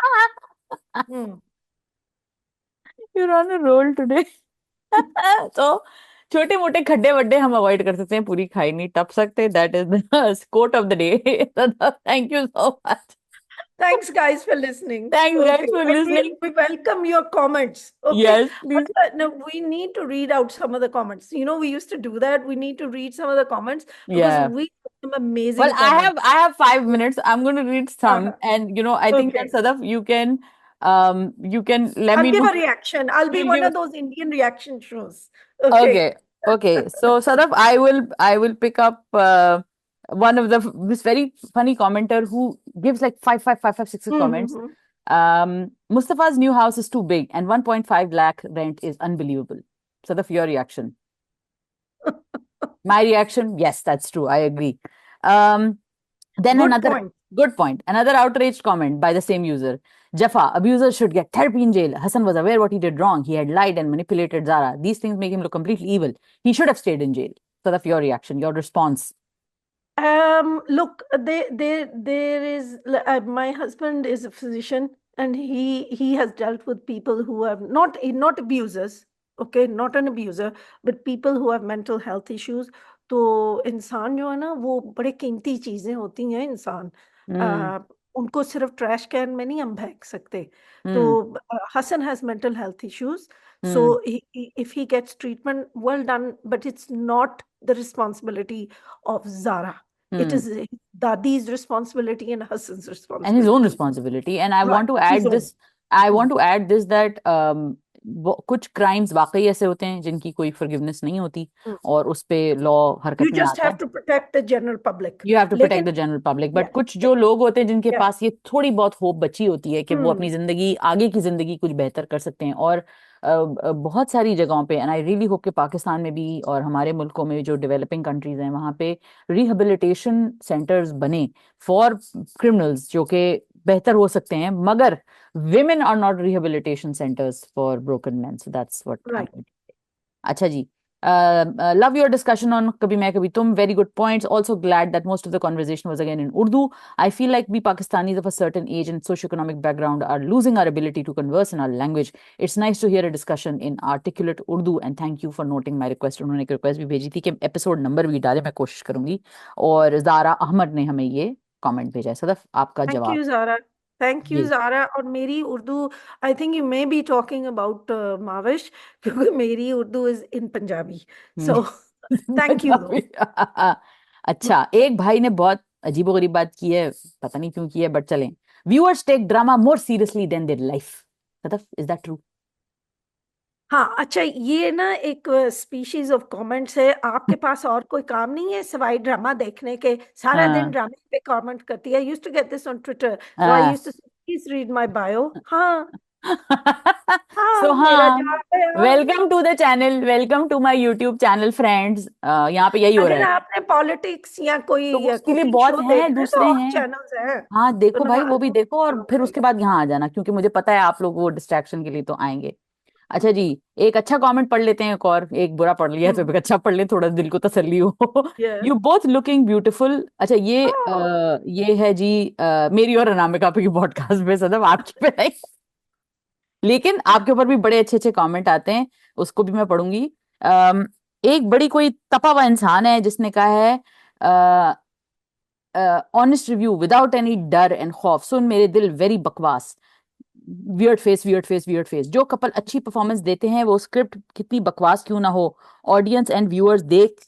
हम्म। You're on a roll today. तो छोटे मोटे खड्डे वड्डे हम अवॉइड कर सकते हैं, पूरी खाई नहीं टप सकते। That is the quote of the day. Thank you so much. Thanks, guys, for listening. Thanks Okay, guys for and लिसनिंग। we welcome your comments. Okay, yes but please. no, we need to read out some of the comments. You know, we used to do that. We need to read some of the comments because या we have some well, amazing I comments. have I have 5 minutes. I'm going to read some, Uh-huh. and I think that Okay, Sadaf, you can let I'll me give know. a reaction. I'll be You'll one give of us. those Indian reaction shows. Okay. Okay, okay. So Sadaf, I will pick up one of the this very funny commenter who gives like five, six comments. Mm-hmm. Mustafa's new house is too big, and 1.5 lakh rent is unbelievable. Sadaf, your reaction? My reaction? Yes, that's true. I agree. Um, Then Good another point. good point. Another outraged comment by the same user. Jaffa, abusers should get therapy in jail. Hassan was aware what he did wrong. He had lied and manipulated Zara. These things make him look completely evil. He should have stayed in jail. So that's your reaction, your response. Look, there is, my husband is a physician and he has dealt with people who have not abusers, okay, not an abuser, but people who have mental health issues. तो इंसान जो है ना वो बड़े कीमती चीजें होती हैं इंसान, Hmm. आ, उनको सिर्फ ट्रैश कैन में नहीं हम फेंक सकते। तो Hmm. Hassan has mental health issues, Hmm. so if he gets treatment, well done, but it's not the responsibility of Zara. It Hmm. is his Dadi's responsibility and Hassan's And his own responsibility. responsibility. And I Right, want to his add own. this. I Hmm. want to add this that कुछ crimes वाकई ऐसे होते हैं जिनकी कोई forgiveness नहीं होती, Hmm. और उस पे लॉ हरकत You में just आता have है। to protect the general public. You have to protect लेकिन the general public. But yeah, कुछ जो लोग होते हैं जिनके yeah. पास ये थोड़ी बहुत होप बची होती है कि वो अपनी Hmm. जिंदगी, आगे की जिंदगी कुछ बेहतर कर सकते हैं। और बहुत सारी जगहों पे, एंड आई रियली होप कि पाकिस्तान में भी और हमारे मुल्कों में जो डेवलपिंग कंट्रीज हैं वहाँ पे रिहेबिलिटेशन सेंटर्स बने फॉर क्रिमिनल्स जो कि बेहतर हो सकते हैं, मगर women are not rehabilitation centers for broken men. So that's what I'm Right. going to say. अच्छा जी, love your discussion on कभी मैं कभी तुम. Very good points. Also glad that most of the conversation was again in Urdu. I feel like we Pakistanis of a certain age and socioeconomic background are losing our ability to converse in our language. It's nice to hear a discussion in articulate Urdu, and thank you for noting my request. उन्होंने एक request भी भेजी थी कि episode number भी डाले, मैं कोशिश करूंगी। और ज़ारा अहमद ने हमें ये कमेंट भेजा है। सदफ, आपका Thank जवाब? you, Zara. Thank you, ji. Zara. और मेरी Urdu, I think you may be talking about Mavish, क्योंकि मेरी Urdu is in Punjabi. So, thank you though. Punjabi. अच्छा, एक भाई ने बहुत अजीबोगरीब बात की है, पता नहीं क्यों की है, बट चलें। Viewers take drama more seriously than their life. मतलब इज दैट ट्रू? हाँ, अच्छा, ये ना एक स्पीशीज ऑफ कमेंट्स है। आपके पास और कोई काम नहीं है सिवाय ड्रामा देखने के? सारा दिन हाँ ड्रामे पे कमेंट करती है। Used to get this on Twitter, so I हाँ। Used to please read my bio. हाँ, हाँ, सो मेरा हाँ, जवाब है welcome to the channel, welcome to my YouTube channel friends. यहाँ पे यही हो रहा अगर है। आपने पॉलिटिक्स या तो कोई उसके लिए कुकिंग बहुत शो हैं, देखना है तो दूसरे और हैं। चैनल्स हैं। हाँ तो देखो भाई, वो भी नवाज देखो और फिर उसके आएगा। बाद यहाँ आ जाना, क्योंकि मुझे पता है आप लोग वो डिस्ट्रैक्शन के लिए तो आएंगे। अच्छा जी, एक अच्छा कमेंट पढ़ लेते हैं, एक और एक बुरा पढ़ लिया तो हम्म। एक अच्छा पढ़ ले, थोड़ा दिल को तसल्ली हो। Yes. You both looking beautiful. अच्छा ये है जी, मेरी और अनामिका पे की पॉडकास्ट में सदम आपकी पे नहीं, लेकिन आपके ऊपर भी बड़े अच्छे अच्छे कमेंट आते हैं, उसको भी मैं पढ़ूंगी। एक बड़ी कोई तपा हुआ इंसान है जिसने कहा है, ऑनेस्ट रिव्यू विदाउट एनी डर एंड खौफ, सुन मेरे दिल वेरी बकवास, weird face weird face weird face. जो कपल अच्छी परफॉर्मेंस देते हैं वो स्क्रिप्ट कितनी बकवास क्यों ना हो, ऑडियंस एंड व्यूअर्स देख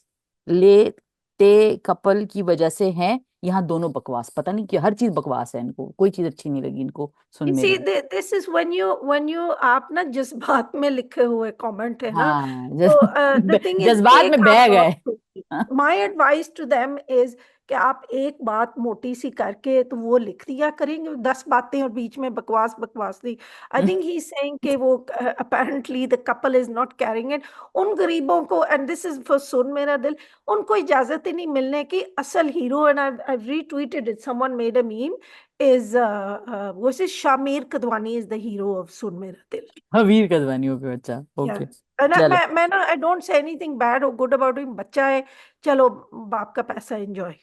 लेते कपल की वजह से हैं यहाँ दोनों बकवास। पता नहीं कि हर चीज बकवास है, इनको कोई चीज अच्छी नहीं लगी इनको। सुन मेरे see this is when you आप ना जज्बात में लिखे हुए कमेंट है ना। हाँ तो द थिंग इज, जज्बात एक में आप बह गए। बहुत, my advice to them is कि आप एक बात मोटी सी करके तो वो लिख दिया करेंगे 10 बातें और बीच में बकवास बकवास नहीं। आई थिंक ही सेइंग कि वो apparently the couple is not carrying it. उन गरीबों को, एंड दिस इज फॉर सुन मेरा दिल, उनको इजाजत ही नहीं मिलने की। असल hero, and I retweeted it, someone made a meme, is what is Shamir Kadwani is the hero of Sun Mera Dil. हाँ, वीर कदवानी हो गया। अच्छा Yeah. ओके। And चलो। मैं ना, I don't say anything bad or good about him. बच्चा है, चलो बाप का पैसा enjoy.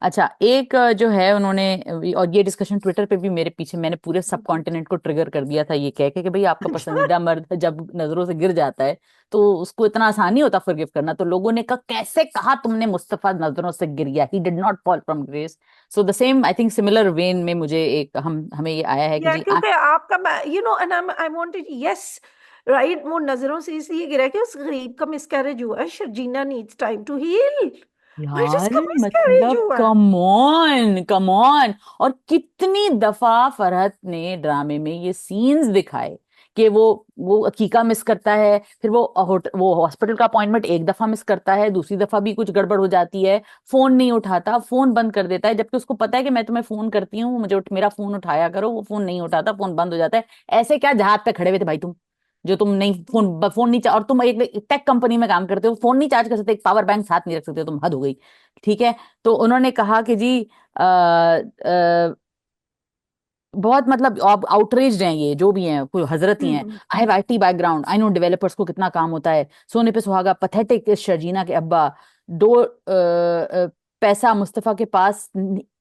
अच्छा, एक जो है उन्होंने और ये डिस्कशन ट्विटर पे भी मेरे पीछे, मैंने पूरे सब कॉन्टिनेंट को ट्रिगर कर दिया था ये कह के कि भाई आपका पसंदीदा मर्द जब नजरों से गिर जाता है तो उसको इतना आसान नहीं होता फॉरगिव करना। तो लोगों ने कहा कैसे कहा तुमने, मुस्तफा नजरों से गिर गया, he did not fall from grace. So the same I think similar when में मुझे एक हमें ये आया है कि या जी क्योंकि आपका, and I wanted, yes, right, वो नजरों से इसलिए गिरा कि उस गरीब का मिसकैरेज हुआ है। Sharjeena needs time to heal, और यार जिसका मिसकैरेज मतलब हुआ है। Come on come on. और कितनी दफा फरहत ने ड्रामे में ये सीन्स दिखाए कि वो अकीका मिस करता है, फिर वो हॉस्पिटल का अपॉइंटमेंट एक दफा मिस करता है, दूसरी दफा भी कुछ गड़बड़ हो जाती है, फोन नहीं उठाता, फोन बंद कर देता है, जबकि उसको पता है कि मैं तुम्हें फोन करती हूँ, मुझे मेरा फोन उठाया करो, वो फोन नहीं उठाता, फोन बंद हो जाता है। ऐसे क्या जहाज पे खड़े हुए थे भाई तुम, जो तुम नहीं फोन नहीं और तुम एक टेक कंपनी में काम करते हो, फोन नहीं चार्ज कर सकते, एक पावर बैंक साथ नहीं रख सकते, तुम हद हो गई। ठीक है। तो उन्होंने कहा कि जी बहुत मतलब आप आउटरेज्ड हैं, ये जो भी हैं कोई हजरत ही हैं। Hmm. I have IT background, I know developers को कितना काम होता है, सोने पे सुहागा पथेटिक इस शर्जीना के अब्बा, दो पैसा मुस्तफा के पास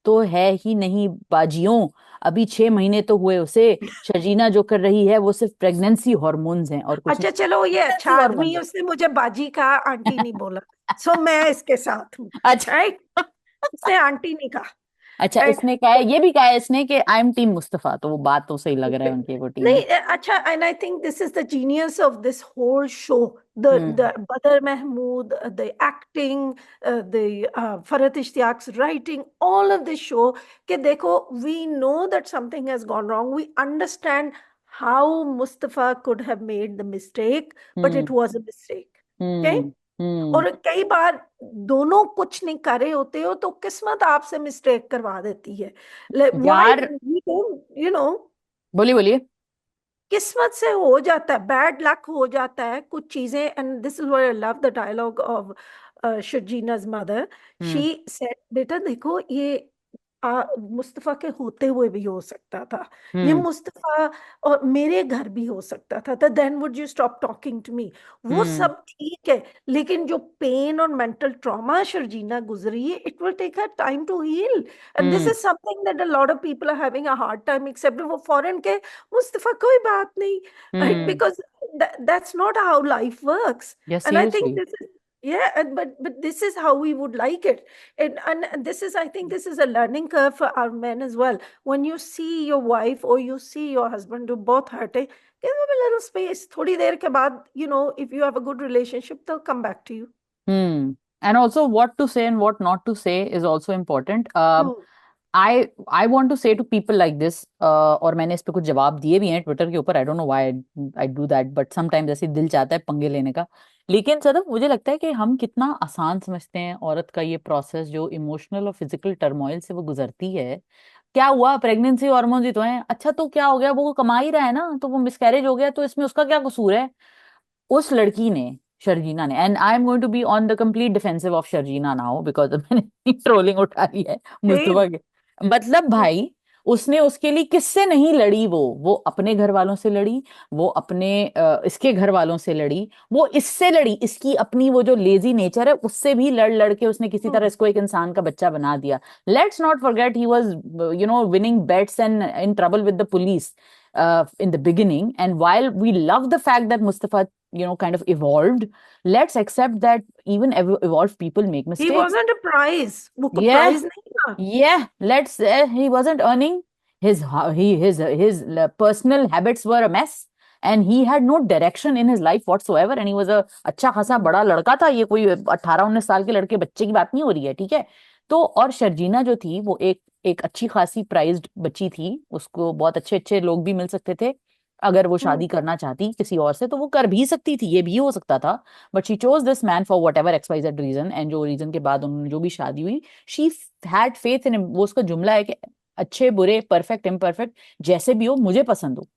तो है ही नहीं बाजियों, अभी 6 महीने तो हुए उसे, शर्जीना जो कर रही है वो सिर्फ प्रेगनेंसी हॉर्मोन्स हैं और कुछ नहीं। अच्छा चलो, ये अच्छा प्रेगनेंसी आदमी हॉर्मोन्स है, उसने मुझे बाजी कहा, आंटी नहीं बोला। सो मैं इसके साथ हूँ। अच्छा। राइट, उसने आंटी नहीं कहा। अच्छा, राइट। इसने कहा है, ये भी कहा है इसने कि आई एम टीम मुस्तफा, तो वो बात तो सही लग रहा है उनकी वो टीम नहीं, है। अच्छा, and I think this is the genius of this whole show, the hmm Badar Mehmood, the acting, the Farhat Ishtiaq's writing, all of this show, कि देखो, we know that something has gone wrong, we understand how Mustafa could have made the mistake, but hmm it was a mistake. Okay. Hmm hmm. और कई बार दोनों कुछ नहीं कर रहे होते हो तो किस्मत आपसे मिस्टेक करवा देती है। व्हाई यार वी डोंट, बोलिए बोलिए। किस्मत से हो जाता है, बैड लक हो जाता है कुछ चीजें। And this is what I love the dialogue of Sharjeena's mother. She hmm said, बेटा देखो, ये मुस्तफा के होते हुए भी हो सकता था, ये हम्म मुस्तफा और मेरे घर भी हो सकता था, तो then would you stop talking to me? वो हम्म सब ठीक है, लेकिन जो पेन और मेंटल ट्रॉमा शर्जीना गुजरी है, it will take her time to heal. And this hmm is something that a lot of people are having a hard time, accept वो फॉरेन के, मुस्तफा कोई बात नहीं, right? Hmm. Because that's not how life works. या And I think seriously. this is, yeah, but this is how we would like it. And this is, I think this is a learning curve for our men as well. When you see your wife or you see your husband do both hurting, give them a little space. थोड़ी देर के बाद, if you have a good relationship, they'll come back to you. And also what to say and what not to say is also important. True. I I want to say to people like this, और मैंने इस पे कुछ जवाब दिए भी हैं Twitter के ऊपर, आई don't know why I do that, but sometimes ऐसे दिल चाहता है पंगे लेने का। लेकिन सदफ मुझे लगता है कि हम कितना आसान समझते हैं औरत का ये प्रोसेस जो इमोशनल और फिजिकल टर्मोइल से वो गुजरती है। क्या हुआ, प्रेगनेंसी हार्मोन्स ही तो हैं। अच्छा तो क्या हो गया, वो कमा ही रहा है ना, तो वो मिसकैरेज हो गया तो इसमें उसका क्या कसूर है। उस लड़की ने, शर्जीना ने, and I am going to be on the complete defensive of Sharjeena now because मैंने ट्रोलिंग उठा ली है सेम। मुस्तफा के। मतलब भाई, उसने उसके लिए किससे नहीं लड़ी, वो अपने घर वालों से लड़ी, वो अपने इसके घर वालों से लड़ी, वो इससे लड़ी, इसकी अपनी वो जो लेजी नेचर है उससे भी लड़ लड़ के उसने किसी तरह इसको एक इंसान का बच्चा बना दिया। Let's not forget he was winning bets and in trouble with the police in the beginning. And while we love the fact that Mustafa kind of evolved, let's accept that even evolved people make ही mistakes. Wasn't a prize, वो Yeah, prize नहीं था। yeah, let's say he wasn't earning. His personal habits were a mess, and he had no direction in his life whatsoever, and he was a अच्छा खासा बड़ा लड़का था, ये कोई 18-19 साल के लड़के बच्चे की बात नहीं हो रही है, ठीक है। तो और शर्जीना जो थी वो एक एक अच्छी खासी प्राइज्ड बच्ची थी, उसको बहुत अच्छे अच्छे लोग भी मिल सकते थे। अगर वो शादी करना चाहती किसी और से तो वो कर भी सकती थी, ये भी हो सकता था। But she chose this man for whatever X Y Z reason, and जो रीजन के बाद उन्होंने जो भी शादी हुई, शी हैड फेथ इन, वो उसका जुमला है कि अच्छे बुरे परफेक्ट इम्परफेक्ट जैसे भी हो मुझे पसंद हो।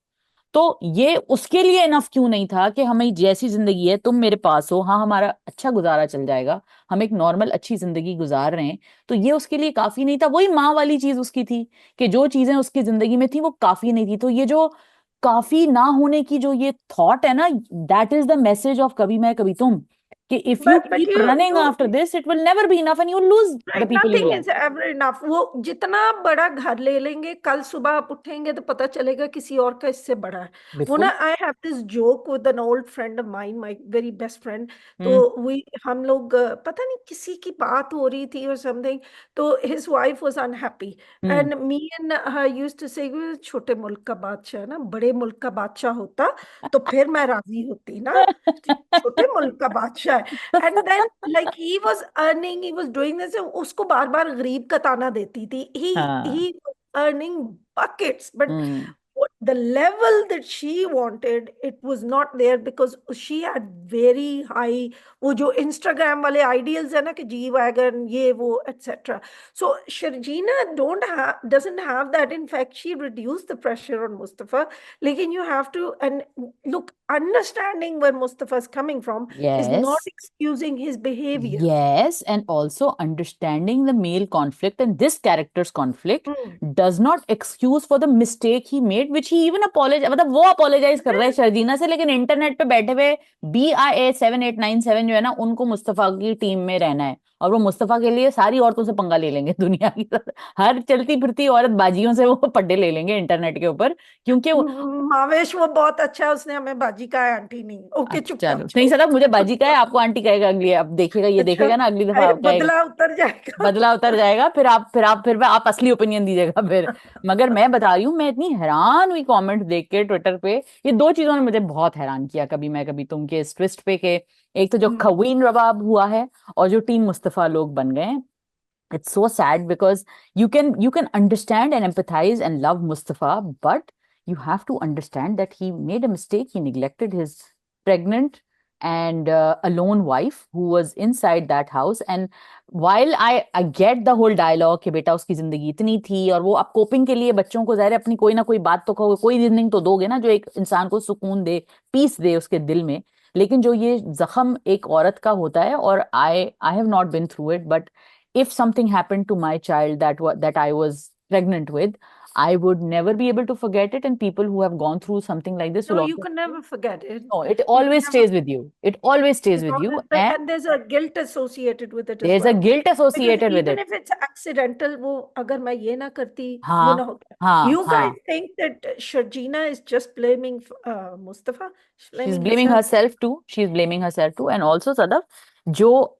तो ये उसके लिए इनफ क्यों नहीं था कि हमें जैसी जिंदगी है तुम मेरे पास हो, हाँ हमारा अच्छा गुजारा चल जाएगा, हम एक नॉर्मल अच्छी जिंदगी गुजार रहे हैं। तो ये उसके लिए काफी नहीं था, वही माँ वाली चीज उसकी थी कि जो चीजें उसकी जिंदगी में थी वो काफी नहीं थी। तो ये जो काफी ना होने की जो ये थॉट है ना, that is the message of कभी मैं कभी तुम, कि if you but keep you running you after this it will never be enough and you lose the right, people you nothing love. Is ever enough. वो जितना बड़ा घर ले लेंगे, कल सुबह आप उठेंगे तो पता चलेगा किसी और का इससे बड़ा है। वो ना, बिल्कुल। I have this joke with an old friend of mine, my very best friend. तो हम्म। वी हम लोग पता नहीं किसी की बात हो रही थी और समथिंग, तो his wife was unhappy hmm. And me and her used to say, छोटे मुल्क का बादशाह है ना, बड़े मुल्क का बादशाह होता तो फिर मैं राजी होती ना, छोटे मुल्क का बादशाह है। And then like he was earning, he was doing this, उसको बार बार गरीब का ताना देती थी। ही हाँ। Was earning buckets, but hmm. the level that she wanted, it was not there because she had very high, वो जो इंस्टाग्राम वाले आइडियल्स है ना कि जी वैगन ये वो etc. So Sharjina don't have doesn't have that. In fact, she reduced the pressure on Mustafa. लेकिन you have to, and look, understanding where Mustafa is coming from is not Yes. excusing his behavior. Yes, and also understanding the male conflict and this character's conflict Hmm. does not excuse for the mistake he made, which he even apologize, मतलब वो apologize कर रहा है शर्जीना से, लेकिन internet पे बैठे हुए BIA7897 जो है ना, उनको मुस्तफा की टीम में रहना है, और वो मुस्तफा के लिए सारी औरतों से पंगा ले लेंगे दुनिया की हर चलती फिरती औरत बाजियों से वो पड्डे ले लेंगे इंटरनेट के ऊपर, क्योंकि मावेश वो बहुत अच्छा है, उसने हमें बाजी का है, आंटी नहीं। ओके, चलो चुपचाप नहीं जाओ। सदा मुझे बाजी का है, आपको आंटी कहेगा अगली, अब देखेगा, ये अच्छा, देखेगा ना अगली दफा आप कहेगा, बदला उतर जाएगा। बदला उतर जाएगा, फिर आप असली ओपिनियन दीजिएगा फिर। मगर मैं बता रही हूँ, मैं इतनी हैरान हुई कमेंट देख के ट्विटर पे, ये दो चीजों ने मुझे बहुत हैरान किया कभी मैं कभी तुम के इस ट्विस्ट पे के, एक तो जो हम्म। खवीन रबाब हुआ है, और जो टीम मुस्तफा लोग बन गए हैं। It's so sad because you can understand and empathize and love Mustafa, but you have to understand that he made a mistake. He neglected his pregnant and alone wife who was inside that house. And while I get the whole dialogue कि बेटा उसकी जिंदगी इतनी थी, और वो आप coping के लिए बच्चों को जाहिर है अपनी कोई ना कोई बात तो कहो, कोई रीजनिंग तो दोगे ना जो एक इंसान को सुकून दे, पीस दे उसके दिल में। लेकिन जो ये जख्म एक औरत का होता है, और I have not been through it, but if something happened to my child that I was pregnant with, I would never be able to forget it. And people who have gone through something like this No, will you also can never forget it. know it You can always never. stays with you. It always stays It with you, always, and and there's a guilt associated with it as there's a well. guilt Because associated with even it. if it's accidental, वो अगर मैं ये ना करती, वो ना हाँ, होता। हाँ, You guys हाँ। think that Sharjina is just blaming Mustafa? She's She's blaming blaming herself. herself too. She's blaming herself too, and also Sadaf, जो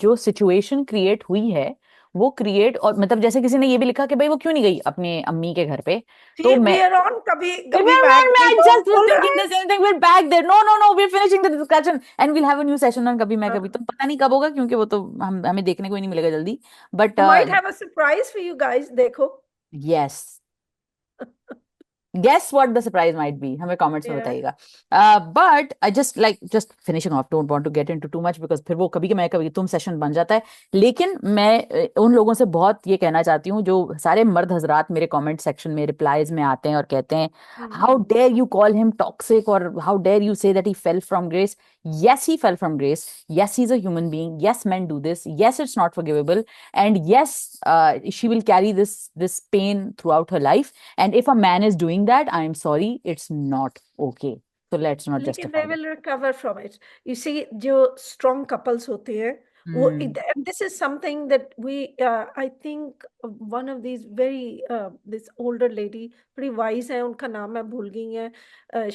जो सिचुएशन क्रिएट हुई है, वो क्रिएट, और मतलब जैसे किसी ने ये भी लिखा कि भाई वो क्यों नहीं गई अपने अम्मी के घर पे। तो See, मैं, we are on कभी Wait, कभी wait, मैं wait, कभी I वो just was बोल रहा thinking है। the same thing. We're back there. No, no, no. We're finishing the discussion and we'll have a new session on कभी मैं कभी तुम, पता नहीं कब होगा क्योंकि वो तो हमें देखने को ही नहीं मिलेगा जल्दी। But I might have a surprise for you guys, देखो। yes, guess what the surprise might be, हमें comments में Yeah. बताइएगा. But I just finishing off, don't want to get into too much because फिर वो कभी मैं कभी तुम सेशन बन जाता है. लेकिन मैं उन लोगों से बहुत ये कहना चाहती हूँ जो सारे मर्द हजरात मेरे कमेंट सेक्शन में रिप्लाईज में आते हैं और कहते हैं how dare you call him toxic और how dare you say that he fell from grace. Yes, he fell from grace. Yes, he's a human being. Yes, men do this. Yes, it's not forgivable. And yes, she will carry this pain throughout her life. And if a man is doing that, I'm sorry, it's not okay. So let's not लेकिन justify they that. will recover from it. You see, जो strong couples होते हैं वो, Hmm. and this is something that we I think one of these very this older lady, pretty wise है, उनका नाम मैं भूल गई है.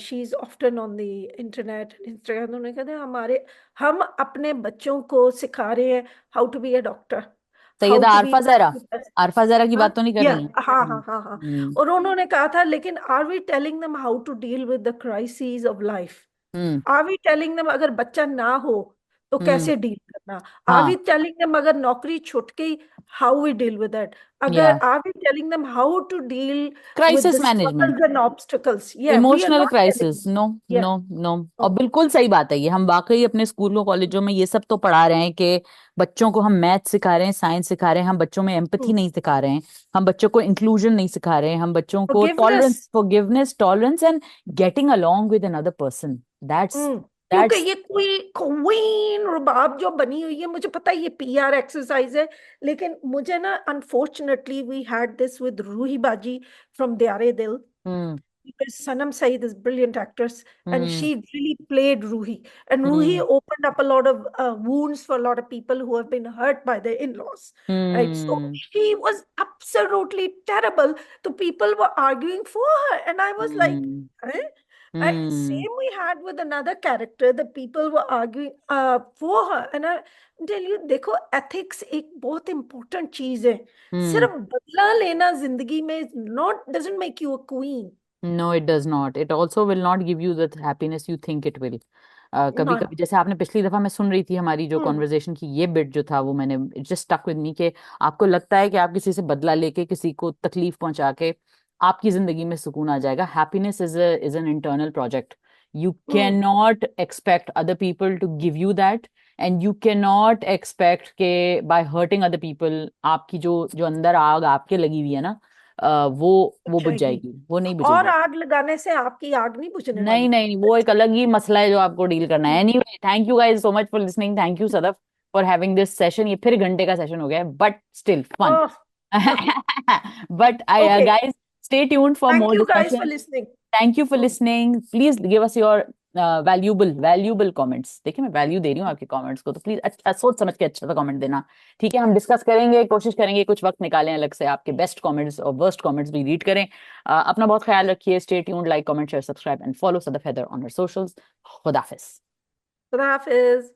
She is often on the internet, Instagram. उन्होंने कहते हैं हम अपने बच्चों को सिखा रहे हैं how to be a doctor, how Syeda to be. Arfa जरा, आरफा जरा की हाँ, बात तो नहीं कर या रही हैं? हाँ हाँ हाँ हाँ. हम्म. और उन्होंने कहा था, लेकिन are we telling them how to deal with the crisis of life? Hmm. Are we telling them अगर बच्चा ना हो तो हम्म. कैसे डील करना? आर वी हाँ. टेलिंग देम अगर नौकरी छूट गई, how we deal with that? अगर या are we telling them how to deal with the crisis management, struggles and obstacles? या we are emotional not telling. Crisis, no. या नो. नो. और बिल्कुल सही बात है ये, हम वाकई अपने स्कूलों कॉलेजों में ये सब तो पढ़ा रहे हैं कि बच्चों को हम मैथ सिखा रहे हैं, साइंस सिखा रहे हैं, हम बच्चों में एम्पैथी नहीं सिखा रहे हैं, हम बच्चों को इंक्लूजन नहीं सिखा रहे हैं, हम बच्चों को forgiveness. Tolerance, forgiveness, tolerance and getting along with another person. That's क्योंकि दैट्स ये कोई क्वीन रुबाब जो बनी हुई है, मुझे पता है ये पीआर एक्सरसाइज है, लेकिन मुझे ना, unfortunately we had this with Roohi Baji from Diyar-e दिल, हम्म. because Sanam Saeed is brilliant actress, and she hmm. really played Ruhi, and Ruhi hmm. opened up a lot of wounds for a lot of people who have been hurt by their in-laws, right? So hmm. she was absolutely terrible. So people were arguing for her, and I was like, hmm. eh? Hmm. Same we had with another character. The people were arguing for her, and I tell you, देखो, ethics एक बहुत important चीज है. हम्म. सिर्फ बदला लेना जिंदगी में not doesn't make you a queen. No, it does not. It also will not give you the happiness you think it will. कभी No. कभी जैसे आपने पिछली दफा मैं सुन रही थी हमारी जो Hmm. कॉन्वर्जेशन की ये बिट जो था वो मैंने it just stuck with me कि आपको लगता है कि आप किसी से बदला लेके किसी को तकलीफ पहुंचा के आपकी जिंदगी में सुकून आ जाएगा. Happiness is an internal project. You can Hmm. Not expect other people to give you that. And you can not expect के बाय हर्टिंग अदर पीपल आपकी जो जो अंदर आग आपके लगी हुई है ना, वो बुझ जाएगी. जाएगी, वो नहीं और बुझेगी. आग लगाने से आपकी आग नहीं बुझने नहीं वाली. नहीं, वो एक अलग ही मसला है जो आपको डील करना है. Anyway, thank you guys so much for listening. Thank you Sadaf for having this session. ये फिर घंटे का सेशन हो गया है but still fun. Oh. But I okay. Guys stay tuned for thank more you guys for discussion. Listening. Thank you for listening. Please give us your valuable comments. देखिए मैं value दे रही हूँ आपके कमेंट्स को, तो प्लीज अच्छा सोच समझ के अच्छा सा कमेंट देना. ठीक है, हम डिस्कस करेंगे, कोशिश करेंगे कुछ वक्त निकालें अलग से आपके बेस्ट कमेंट्स और वर्स्ट कमेंट्स भी रीड करें. अपना बहुत ख्याल रखिए. Stay tuned, like comment share subscribe and follow Sadaf Haider on our socials. खुदाफिज. खुदा हाफिज.